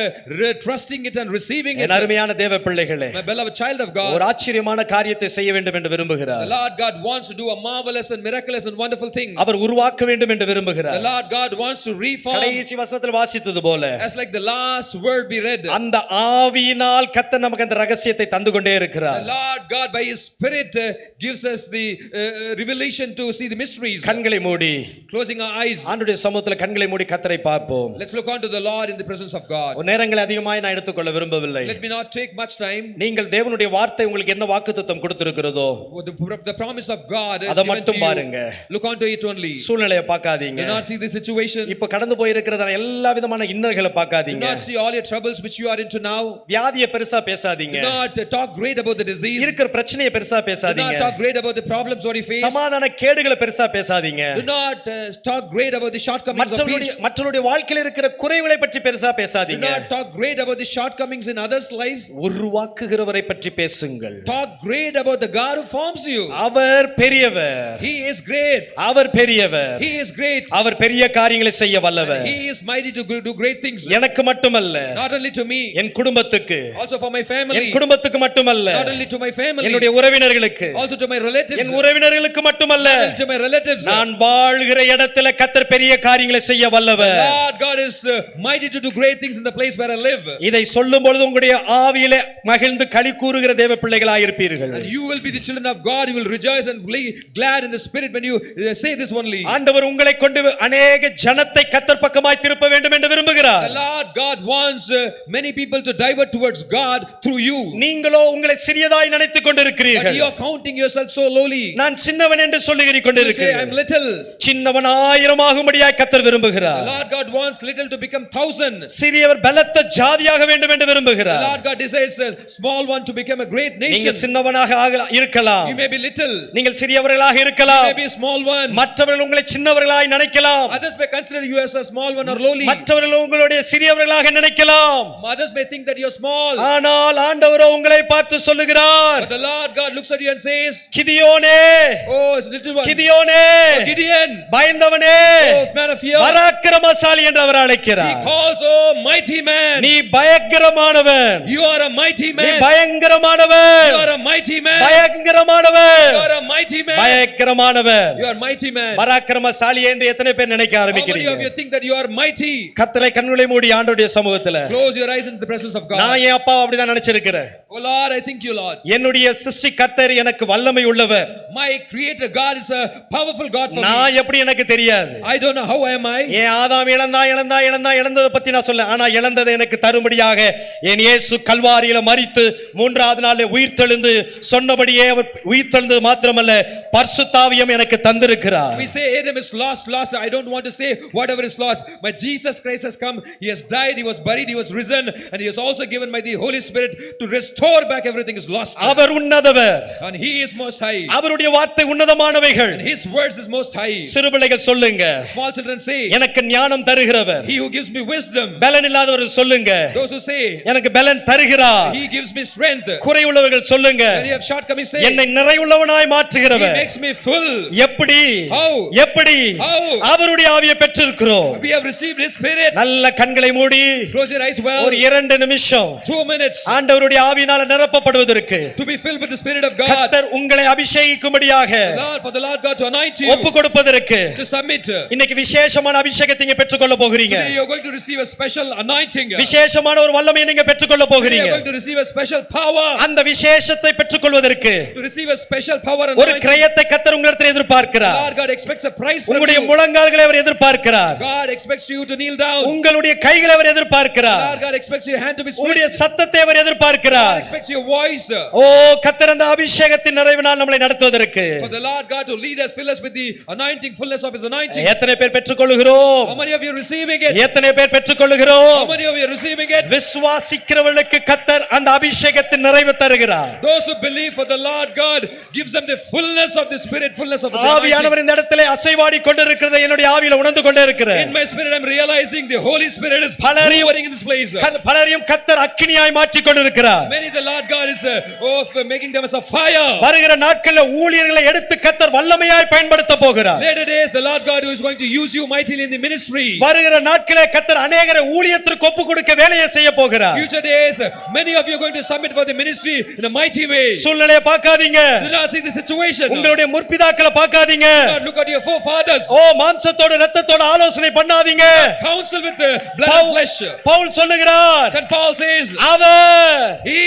trusting it and receiving it? என் அருமையான தேவ பிள்ளைகளே, My beloved child of God, ஒரு ஆச்சரியமான காரியத்தை செய்ய வேண்டும் என்று விரும்புகிறார். the Lord God wants to do a marvelous and miraculous and wonderful thing. அவர் உருவாக்க வேண்டும் என்று The விரும்புகிறார். Lord God wants to reform. கடைசி வசனத்தில் வாசித்தது போல, As like the last word we read, அந்த ஆவியினால் கர்த்தர் நமக்கு அந்த ரகசியத்தை தந்து கொண்டே the இருக்கிறார். Lord God by His Spirit gives us the revelation to see the mysteries. கண்களை மூடி Closing our eyes, ஆண்டவருடைய சமூகத்தில் கண்களை மூடி கர்த்தரை பார்ப்போம். பார்ப்போம். Let's look unto the Lord in the presence of God. ஒரு நேரங்களை அதிகமாய் நான் எடுத்துக்கொள்ள விரும்பவில்லை. Let me not take much time. நீங்கள் தேவனுடைய வார்த்தை உங்களுக்கு என்ன வாக்குத்தத்தம் கொடுத்திருக்கிறதோ The promise of God is அதை given to மட்டும் பாருங்க. you. Look unto it only. சூழ்நிலையை பார்க்காதீங்க. Do not see the situation. இப்ப கடந்து போயிருக்கிறதான எல்லா விதமான இன்னல்களை Do பார்க்காதீங்க. not see all your troubles which you are into now. வியாதியை பெருசா பேசாதீங்க. Do not talk great about the disease. இருக்கிற பிரச்சனையை பெருசா Do பேசாதீங்க. not talk great about the problems what you face. சமாதான கேடுகளை பெருசா பேசாதீங்க. Do not talk great about the shortcomings of peace. மற்றவருடைய வாழ்க்கையில் இருக்கிற குறைகளை பற்றி பெருசா Do பேசாதீங்க. not talk great about the shortcomings in others' life. உருவாக்குகிறவரை பற்றி பேசுங்கள். Talk great about the God who forms you. அவர் பெரியவர். He is great. அவர் பெரியவர். He is great. அவர் பெரிய காரியங்களை செய்ய வல்லவர். He is mighty to do great things. எனக்கு மட்டுமல்ல, Not only to me, என் குடும்பத்துக்கு, also for my family. என் குடும்பத்துக்கு மட்டுமல்ல, Not only to my family, என்னுடைய உறவினர்களுக்கு, also to my relatives. என் உறவினர்களுக்கு மட்டுமல்ல, Not only to my relatives. நான் வாழ்கிற இடத்துல கர்த்தர் பெரிய காரியங்களை செய்ய வல்லவர். Lord God is mighty to do great things in the place where I live. இதை சொல்லும் பொழுது உங்களுடைய ஆவியிலே மகிழ்ந்து களி கூறுகிற தேவ பிள்ளைகளாய் இருப்பீர்கள். And you will be the children of God. You will rejoice and be glad in the spirit when you say this only. ஆண்டவர் உங்களை கொண்டு அநேக ஜனத்தை கர்த்தர் பக்கமாய் திருப்ப வேண்டும் என்று விரும்புகிறார். The Lord God wants many people to divert towards God through you. நீங்களோ உங்களை சிறியதாய் நினைத்துக் But கொண்டிருக்கிறீர்கள். you are counting yourself so lowly. நான் சின்னவன் என்று சொல்லுகிறீர்கள் You say, I am கொண்டிருக்கிறீர்கள். little. சின்னவன் ஆயிரமாகும்படியாய் கர்த்தர் The விரும்புகிறார். Lord God wants little to become 1,000. சிறியவர் பலத்த ஜாதியாக வேண்டும் என்று The விரும்புகிறார். Lord God desires a small one to become a great நீங்க nation. சின்னவனாக இருக்கலாம், You may be little. நீங்கள் சிறியவர்களாக You இருக்கலாம், may be a small one. மற்றவர்கள் உங்களை சின்னவர்களாய் நினைக்கலாம், Others may consider you as a small one or lowly. மற்றவர்கள் உங்களுடைய சிறியவர்களாக நினைக்கலாம். Others may think that you are small. ஆனால் ஆண்டவரோ உங்களை பார்த்து சொல்லுகிறார், But the Lord God looks at you and says, கிதியோனே, oh, it's a little one. கிதியோனே, Oh, Gideon. பயந்தவனே, Oh, man of fear. பராக்கிரமசாலி என்று அவர் He அழைக்கிறார். calls, oh, mighty man. நீ பயங்கரமானவன், You are a mighty நீ man. பயங்கரமானவன், You are a mighty man. பயங்கரமானவன், You are a mighty man. பயங்கரமானவன். You are mighty man. பராக்கிரமசாலி என்று எத்தனை பேர் நினைக்க How many of ஆரம்பிக்கிறீங்க? you think that you are mighty? கர்த்தரை கண்களை மூடி ஆண்டவருடைய சமூகத்துல Close your eyes into the presence of God. நான் என் அப்பா அப்படிதான் நினைச்சிருக்கிறேன். Oh Lord, I thank you, Lord. என்னுடைய சிருஷ்டி கர்த்தர் எனக்கு வல்லமை உள்ளவர். My creator God is a powerful God for me. நான் எப்படி எனக்கு தெரியாது. I don't know how am I. என் ஆதாம் இழந்ததை பத்தி நான் சொல்ல, ஆனா இழந்ததை எனக்கு தரும்படியாக என் இயேசு கல்வாரியில மரித்து மூன்றாவது நாளில் உயிர்த்தெழுந்து சொன்னபடியே அவர் உயிர்த்தெழுந்தது மாத்திரமல்ல பரிசுத்தாவியும் எனக்கு தந்திருக்கிறார். We say Adam is lost. I don't want to say whatever is lost. But Jesus Christ has come. He has died. He was buried. He was risen. And he has also given by the Holy Spirit to restore back everything is lost. Our உன்னதவர். And he is most high. அவருடைய வார்த்தை உன்னதமானவைகள். And his words is most high. சிறுபிள்ளைகள் சொல்லுங்க, Small children say, எனக்கு ஞானம் தருகிறவர். he who gives me wisdom. பலன் இல்லாதவர்கள் சொல்லுங்க, Those who say, எனக்கு பலன் தருகிறார். he gives me strength. குறைவுள்ளவர்கள் சொல்லுங்க, When you have shortcomings, say, என்னை நிறைவுள்ளவனாய் he மாற்றுகிறவர். makes me full. எப்படி How? எப்படி How? அவருடைய ஆவியை பெற்றிருக்கிறோம். We have received his spirit. நல்ல கண்களை மூடி Close your eyes well. ஒரு 2 நிமிஷம் 2 minutes ஆண்டவருடைய ஆவியினால நிரப்பப்படுவதற்கு to be filled with the spirit of God. கர்த்தர் உங்களை அபிஷேகிக்கும்படியாக Lord, for the Lord God to anoint you, ஒப்பு கொடுப்பதற்கு to submit. இன்னைக்கு விசேஷமான அபிஷேகத்தை நீங்க பெற்றுக்கொள்ள போகிறீங்க. Today you are going to receive a special anointing. விசேஷமான ஒரு வல்லமையை நீங்க பெற்றுக்கொள்ள Today you போகிறீங்க. are going to receive a special power. அந்த விசேஷத்தை பெற்றுக்கொள்வதற்கு To receive a special power and ஒரு anointing. கிரயத்தை கர்த்தர் உங்களிடத்தில் எதிர்பார்க்கிறார். Lord God expects a price from உங்களுடைய you. முழங்கால்களை அவர் எதிர்பார்க்கிறார். God expects you to kneel down. உங்களுடைய கைகளை அவர் எதிர்பார்க்கிறார். Lord God expects your hand to be உங்களுடைய stretched. சத்தத்தை அவர் God எதிர்பார்க்கிறார். expects your voice. ஓ கர்த்தர் அந்த அபிஷேகத்தின் நிறைவினால் நம்மளை நடத்துவதற்கு For the Lord God to lead us, fill us with the anointing, fullness of his anointing. எத்தனை பேர் பெற்றுக்கொள்கிறோம்? How many of you are receiving it? எத்தனை பேர் பெற்றுக்கொள்கிறோம்? How many of you are receiving it? விசுவாசிக்கிறவர்களுக்கு கர்த்தர் அந்த அபிஷேகத்தின் நிறைவு தருகிறார். Those who believe, for the Lord God gives them the fullness of the spirit, fullness of the anointing. ஆவியானவர் இந்த இடத்திலே அசைவாடி கொண்டிருக்கிறதை என்னுடைய ஆவியில உணர்ந்து கொண்டே இருக்கிறேன். In my spirit I'm realizing the Holy Spirit is பலரையும் hovering in this place. பலரையும் கர்த்தர் அக்கினியாய் மாற்றிக் கொண்டிருக்கிறார். Many the Lord God is making them as a fire. வருகிற நாட்களில் ஊழியர்களை எடுத்து கர்த்தர் வல்லமையாய் பயன்படுத்த போகிறார். Later days the Lord God who is going to use you mightily in the ministry. வருகிற நாட்களில் கர்த்தர் அநேகரை ஊழியத்திற்கு ஒப்பு கொடுக்க வேலையை செய்ய போகிறார். Future days many of you are going to submit for the ministry in a mighty way. சூழ்நிலையை பார்க்காதீங்க. Do not see the situation. உங்களுடைய முற்பிதாக்களை பார்க்காதீங்க. Do not look at your forefathers. ஓ மாம்சத்தோட இரத்தத்தோட ஆலோசனை பண்ணாதீங்க. Counsel with the blood and flesh. Pavul சொல்லுகிறார், St. Paul says, our he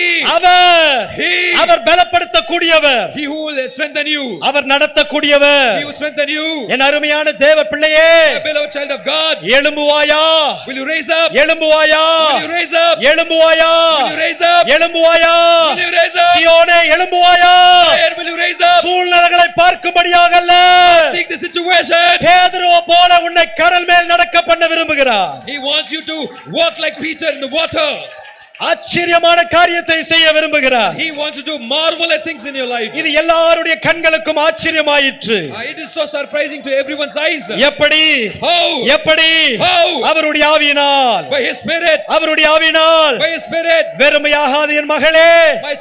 அவர் பலப்படுத்த நடத்தக்கூடியவர், He who will strengthen you, our நடத்தக்கூடியவர். He will strengthen you. என் அருமையான தேவ பிள்ளையே, Beloved child of God, எழும்புவாயா, will you raise up? எழும்புவாயா, Will you raise up? எழும்புவாயா, Will you raise up? எழும்புவாயா, Will you raise up? சீயோனே எழும்புவாயா. Where will you raise up? சூழ்நிலைகளை பார்க்கும்படியாக அல்ல, Seek the situation. பேதுருவை போல உன்னை கடல் மேல் நடக்க பண்ண விரும்புகிறார். He wants you to walk like Peter in the water. ஆச்சரியமான காரியத்தை செய்ய விரும்புகிறார். He wants to do marvelous things in your life. இது எல்லாருடைய கண்களுக்கும் ஆச்சரியமாயிற்று. It is so surprising to everyone's eyes. எப்படி? How? எப்படி? How? அவருடைய ஆவியினால், By His Spirit. அவருடைய ஆவியினால். By His Spirit. வெறுமையாகாது என் மகளே, My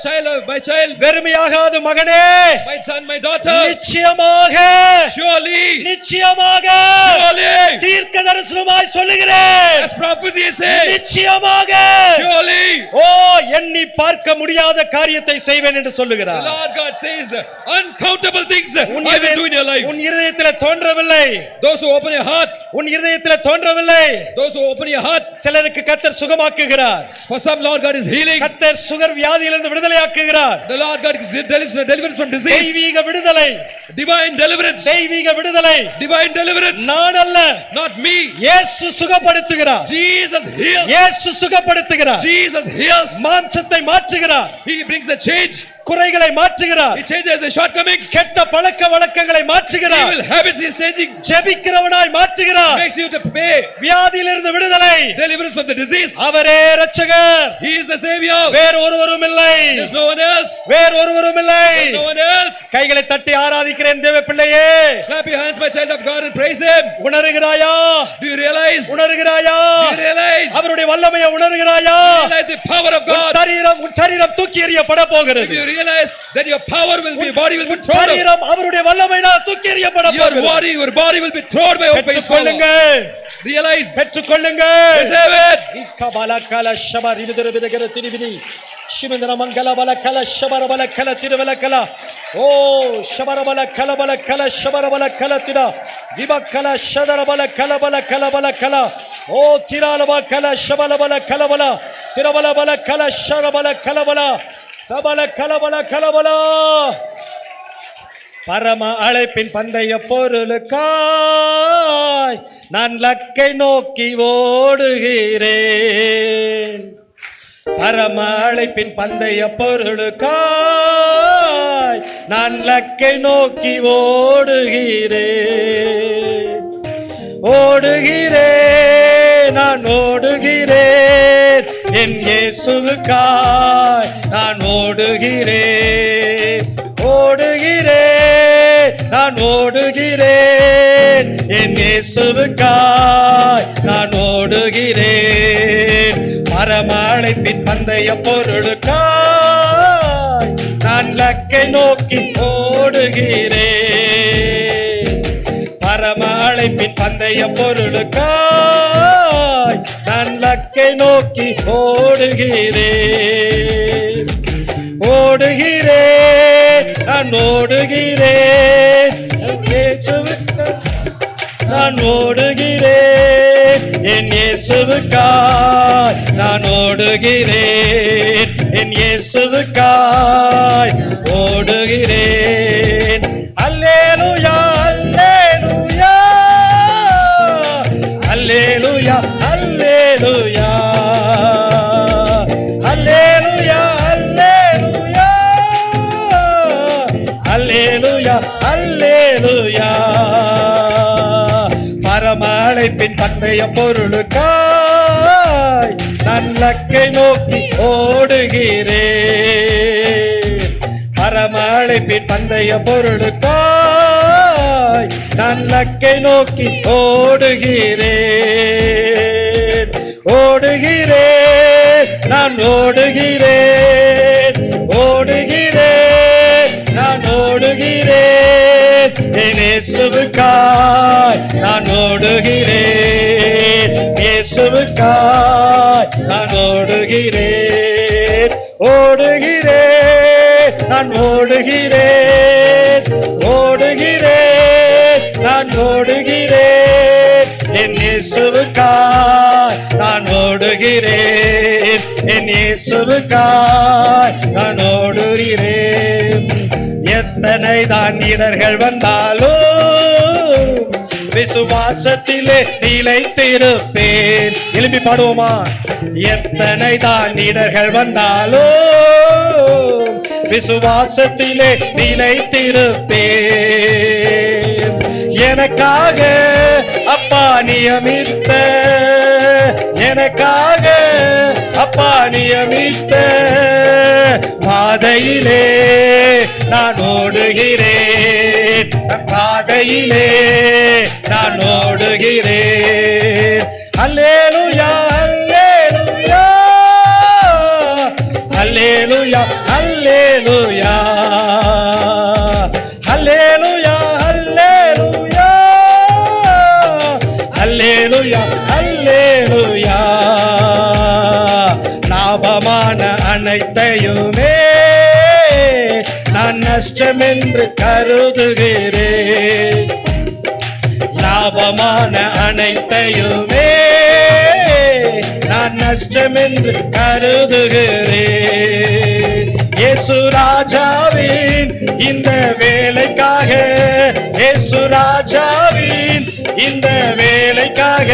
child, வெறுமையாகாது மகனே, my son, my daughter. நிச்சயமாக, Surely, நிச்சயமாக surely, தீர்க்க தரிசனமாய் சொல்லுகிறேன், as prophecy says, நிச்சயமாக, surely, ஓ எண்ணி பார்க்க முடியாத காரியத்தை செய்வேன் என்று the சொல்லுகிறார். Lord God says, uncountable things I will do in your life. உன் இருதயத்தில் தோன்றவில்லை, Those who open your heart, உன் இருதயத்தில் தோன்றவில்லை. those who open your heart, சிலருக்கு கர்த்தர் சுகமாக்குகிறார், for some Lord God is healing. கர்த்தர் சுகர் வியாதியிலிருந்து விடுதலையாக்குகிறார். The Lord God is deliverance from disease. தெய்வீக விடுதலை, Divine deliverance. தெய்வீக விடுதலை. Divine deliverance. நான் அல்ல, Not me. இயேசு சுகப்படுத்துகிறார். Jesus heals. இயேசு சுகப்படுத்துகிறார். Jesus heals. மாம்சத்தை மாற்றுகிறார், He brings the change. குறைகளை மாற்றுகிறார், He changes the shortcomings. கெட்ட பழக்க வழக்கங்களை மாற்றுகிறார், Evil habits He is changing. ஜெபிக்கிறவனாய் மாற்றுகிறார், Makes you to pay. வியாதியிலிருந்து விடுதலை. Deliverance from the disease. அவரே இரட்சகர், He is the Savior. வேறு ஒருவரும் இல்லை, There's no one else. வேறு ஒருவரும் இல்லை. No one else. கைகளை தட்டி ஆராதிக்கிறேன் தேவ பிள்ளையே. Clap your hands, my child of God, and praise Him. உணர்கிறாயா? Do you realize? உணர்கிறாயா? Do you realize? அவருடைய வல்லமையை உணர்கிறாயா? Realize the power of God. உன் சரீரம் தூக்கி எறியப்பட If போகிறது. you realize that your power will be, body will be thrown out. சரீரம் அவருடைய வல்லமையினால் தூக்கி எறியப்பட போகிறது. Your body will be thrown by His power. பெற்றுக்கொள்ளுங்க, Realize. பெற்றுக்கொள்ளுங்க. Receive it. இக்கபல கல ஷப ரிவிதர விதகர திரிவினி ஷிமந்தர மங்கல பல கல ஷபர பல கல திருவல கல ஓ ஷபர பல கல பல கல ஷபர பல கல திரா திப கல ஷதர பல கல பல கல பல கல ஓ திரால பல கல ஷபல பல கல பல திரவல பல கல ஷர பல கல பல சபல கல பல கல பல. பரம அழைப்பின் பந்தய பொருளுக்காய் நான் லக்கை நோக்கி ஓடுகிறேன். பரம அழைப்பின் பந்தய பொருளுக்காய் நான் லக்கை நோக்கி ஓடுகிறேன். ஓடுகிறேன், நான் ஓடுகிறேன், என் இயேசுவுக்காய் நான் ஓடுகிறேன். ஓடுகிறேன், நான் ஓடுகிறேன், என் இயேசுவுக்காய் நான் ஓடுகிறேன். பரம அழைப்பின் பந்தய பொருளுக்காய் நான் லக்கை நோக்கி ஓடுகிறேன். பரம அழைப்பின் பந்தய பொருளுக்காய் நான் லக்கை நோக்கி ஓடுகிறேன். ஓடுகிறேன், நான் ஓடுகிறேன், நான் ஓடுகிறேன், என் இயேசுவுக்காய் நான் ஓடுகிறேன், என் இயேசுவுக்காய் ஓடுகிறேன். அல்லேலூயா, அல்லேலூயா, அல்லேலூயா, அல்லேலூயா, அல்லேலூயா, அல்லேலூயா, அல்லேலூயா. பரம அழைப்பின் பந்தய பொருளுக்காய் நான் லக்கை நோக்கி ஓடுகிறேன். பரம அழைப்பின் பந்தய பொருளுக்காய் நான் லக்கை நோக்கி ஓடுகிறேன். ஓடுகிறேன், நான் ஓடுகிறேன், ஓடுகிறேன், நான் ஓடுகிறேன், என் இயேசுவுக்காய் நான் ஓடுகிறேன். இயேசுவுக்காய் நான் ஓடுகிறேன். ஓடுகிறேன், நான் ஓடுகிறேன், ஓடுகிறேன், நான் ஓடுகிறேன், என் இயேசுவுக்காய் நான் ஓடுகிறேன். என் இயேசுவுக்காய் நான் ஓடுகிறேன். எத்தனை தான் இடர்கள் வந்தாலும் விசுவாசத்திலே நிலைத்திருப்பேன். எழுப்பி பாடுவோமா? எத்தனை தான் இடர்கள் வந்தாலும் விசுவாசத்திலே நிலைத்திருப்பேன். எனக்காக அப்பா நியமித்த, எனக்காக அப்பா நியமித்த பாதையிலே நான் ஓடுகிறேன், பாதையிலே நான் ஓடுகிறேன். அல்லேலூயா அல்லேலூயா அல்லேலூயா அல்லேலூயா அல்லேலூயா அல்லேலூயா அல்லேலூயா அல்லேலூயா. லாபமான அனைத்தையுமே நான் நஷ்டம் என்று கருதுகிறேன். லாபமான அனைத்தையுமே நான் நஷ்டம் என்று கருதுகிறேன். இயேசு ராஜாவின் இந்த வேலைக்காக, இயேசு ராஜாவின் இந்த வேலைக்காக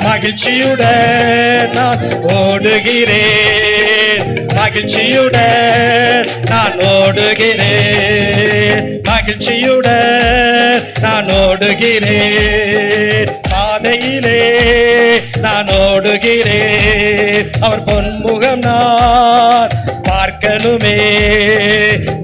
மகிழ்ச்சியுடன் நான் ஓடுகிறேன், மகிழ்ச்சியுடன் நான் ஓடுகிறேன், மகிழ்ச்சியுடன் நான் ஓடுகிறேன். பாதையிலே நான் ஓடுகிறேன், அவர் பொன்முகம் நான் பார்க்கணுமே.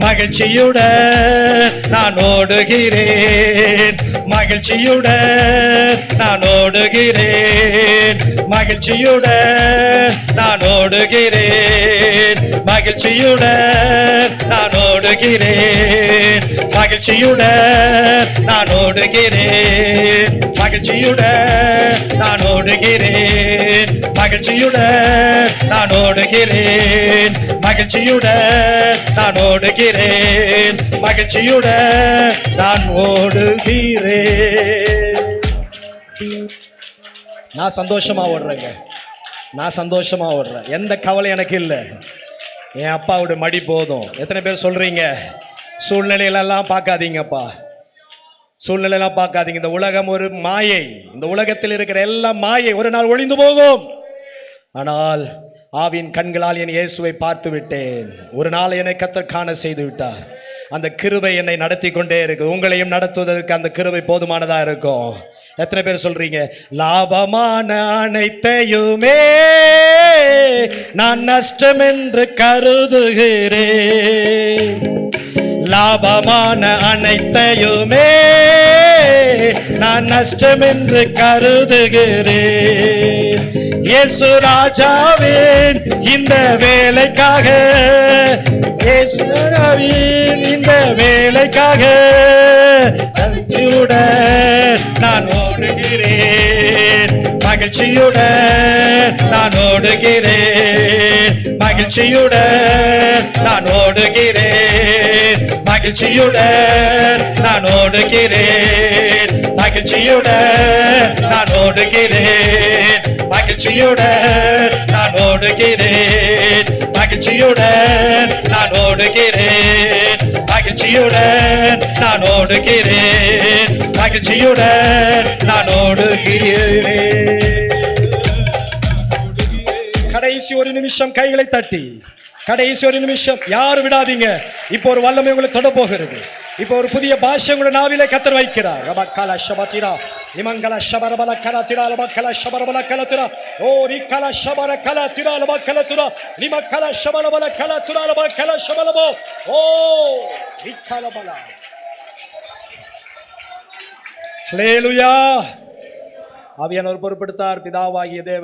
மகிழ்ச்சியுடன் நான் ஓடுகிறேன், மகிழ்ச்சியுடன் நான் ஓடுகிறேன், மகிழ்ச்சியுடன் நான் ஓடுகிறேன், மகிழ்ச்சியுடன் நான் ஓடுகிறேன், மகிழ்ச்சியுடன் நான் ஓடுகிறேன், மகிழ்ச்சியுடன் நான் ஓடுகிறேன், மகிழ்ச்சியுடன் நான் ஓடுகிறேன், மகிழ்ச்சியுடன் நான் ஓடுகிறேன், மகிழ்ச்சியுடன் நான் ஓடுகிறேன். நான் சந்தோஷமா ஓடுறேங்க, நான் சந்தோஷமா ஓடுறேன். எந்த கவலை எனக்கு இல்லை. என் அப்பாவோட மடி போதும். எத்தனை பேர் சொல்றீங்க? சூழ்நிலையிலெல்லாம் பார்க்காதீங்கப்பா, சூழ்நிலையெல்லாம் பார்க்காதீங்க. இந்த உலகம் ஒரு மாயை, இந்த உலகத்தில் இருக்கிற எல்லாம் மாயை, ஒரு நாள் ஒளிந்து போகும். ஆனால் ஆவின் கண்களால் என் இயேசுவை பார்த்து விட்டேன். ஒரு நாள் என்னை கர்த்தர் காண செய்து விட்டார். அந்த கிருபை என்னை நடத்தி கொண்டே இருக்கு. உங்களையும் நடத்துவதற்கு அந்த கிருபை போதுமானதா இருக்கும். எத்தனை பேர் சொல்றீங்க? லாபமான அனைத்தையுமே நான் நஷ்டம் என்று கருதுகிறேன், லாபமான அனைத்தையுமே நான் நஷ்டம் என்று கருதுகிறேன். இயேசு ராஜாவின் இந்த வேலைக்காக, இயேசு ராஜாவின் இந்த வேலைக்காக மகிழ்ச்சியுடன் நான் ஓடுகிறேன், மகிழ்ச்சியுடன் நான் ஓடுகிறேன், மகிழ்ச்சியுடன் நான் ஓடுகிறேன், மகிழ்ச்சியுடன் நான் ஓடுகிறேன், மகிழ்ச்சியுடன் நான் ஓடுகிறேன், மகிழ்ச்சியுடன் நான் ஓடுகிறேன், மகிழ்ச்சியுடன் நான் ஓடுகிறேன், மகிழ்ச்சியுடன் நான் ஓடுகிறேன், மகிழ்ச்சியுடன் நான் ஓடுகிறேன். கடைசி ஒரு நிமிஷம் கைகளை தட்டி, கடைசி ஒரு நிமிஷம் யாரும் விடாதீங்க. இப்போ ஒரு வல்லமை உங்களை தொட போகிறது. இப்போ ஒரு புதிய பாஷை உங்களுடைய நாவிலே கர்த்தர் வைக்கிறார். ரபக்கல ஷபதிரா நிமங்கல ஷபரபல கலதிரா லபக்கல ஷபரபல கலதுரா ஓ ரிக்கல ஷபர கலதுரா லபக்கலதுரா நிமக்கல ஷபரபல கலதுரா லபக்கல ஷபலபோ ஓ ரிக்கலபல. ஹல்லேலூயா. ஆவியானவர் பொறுப்படுத்தார். பிதாவாகிய தேவன்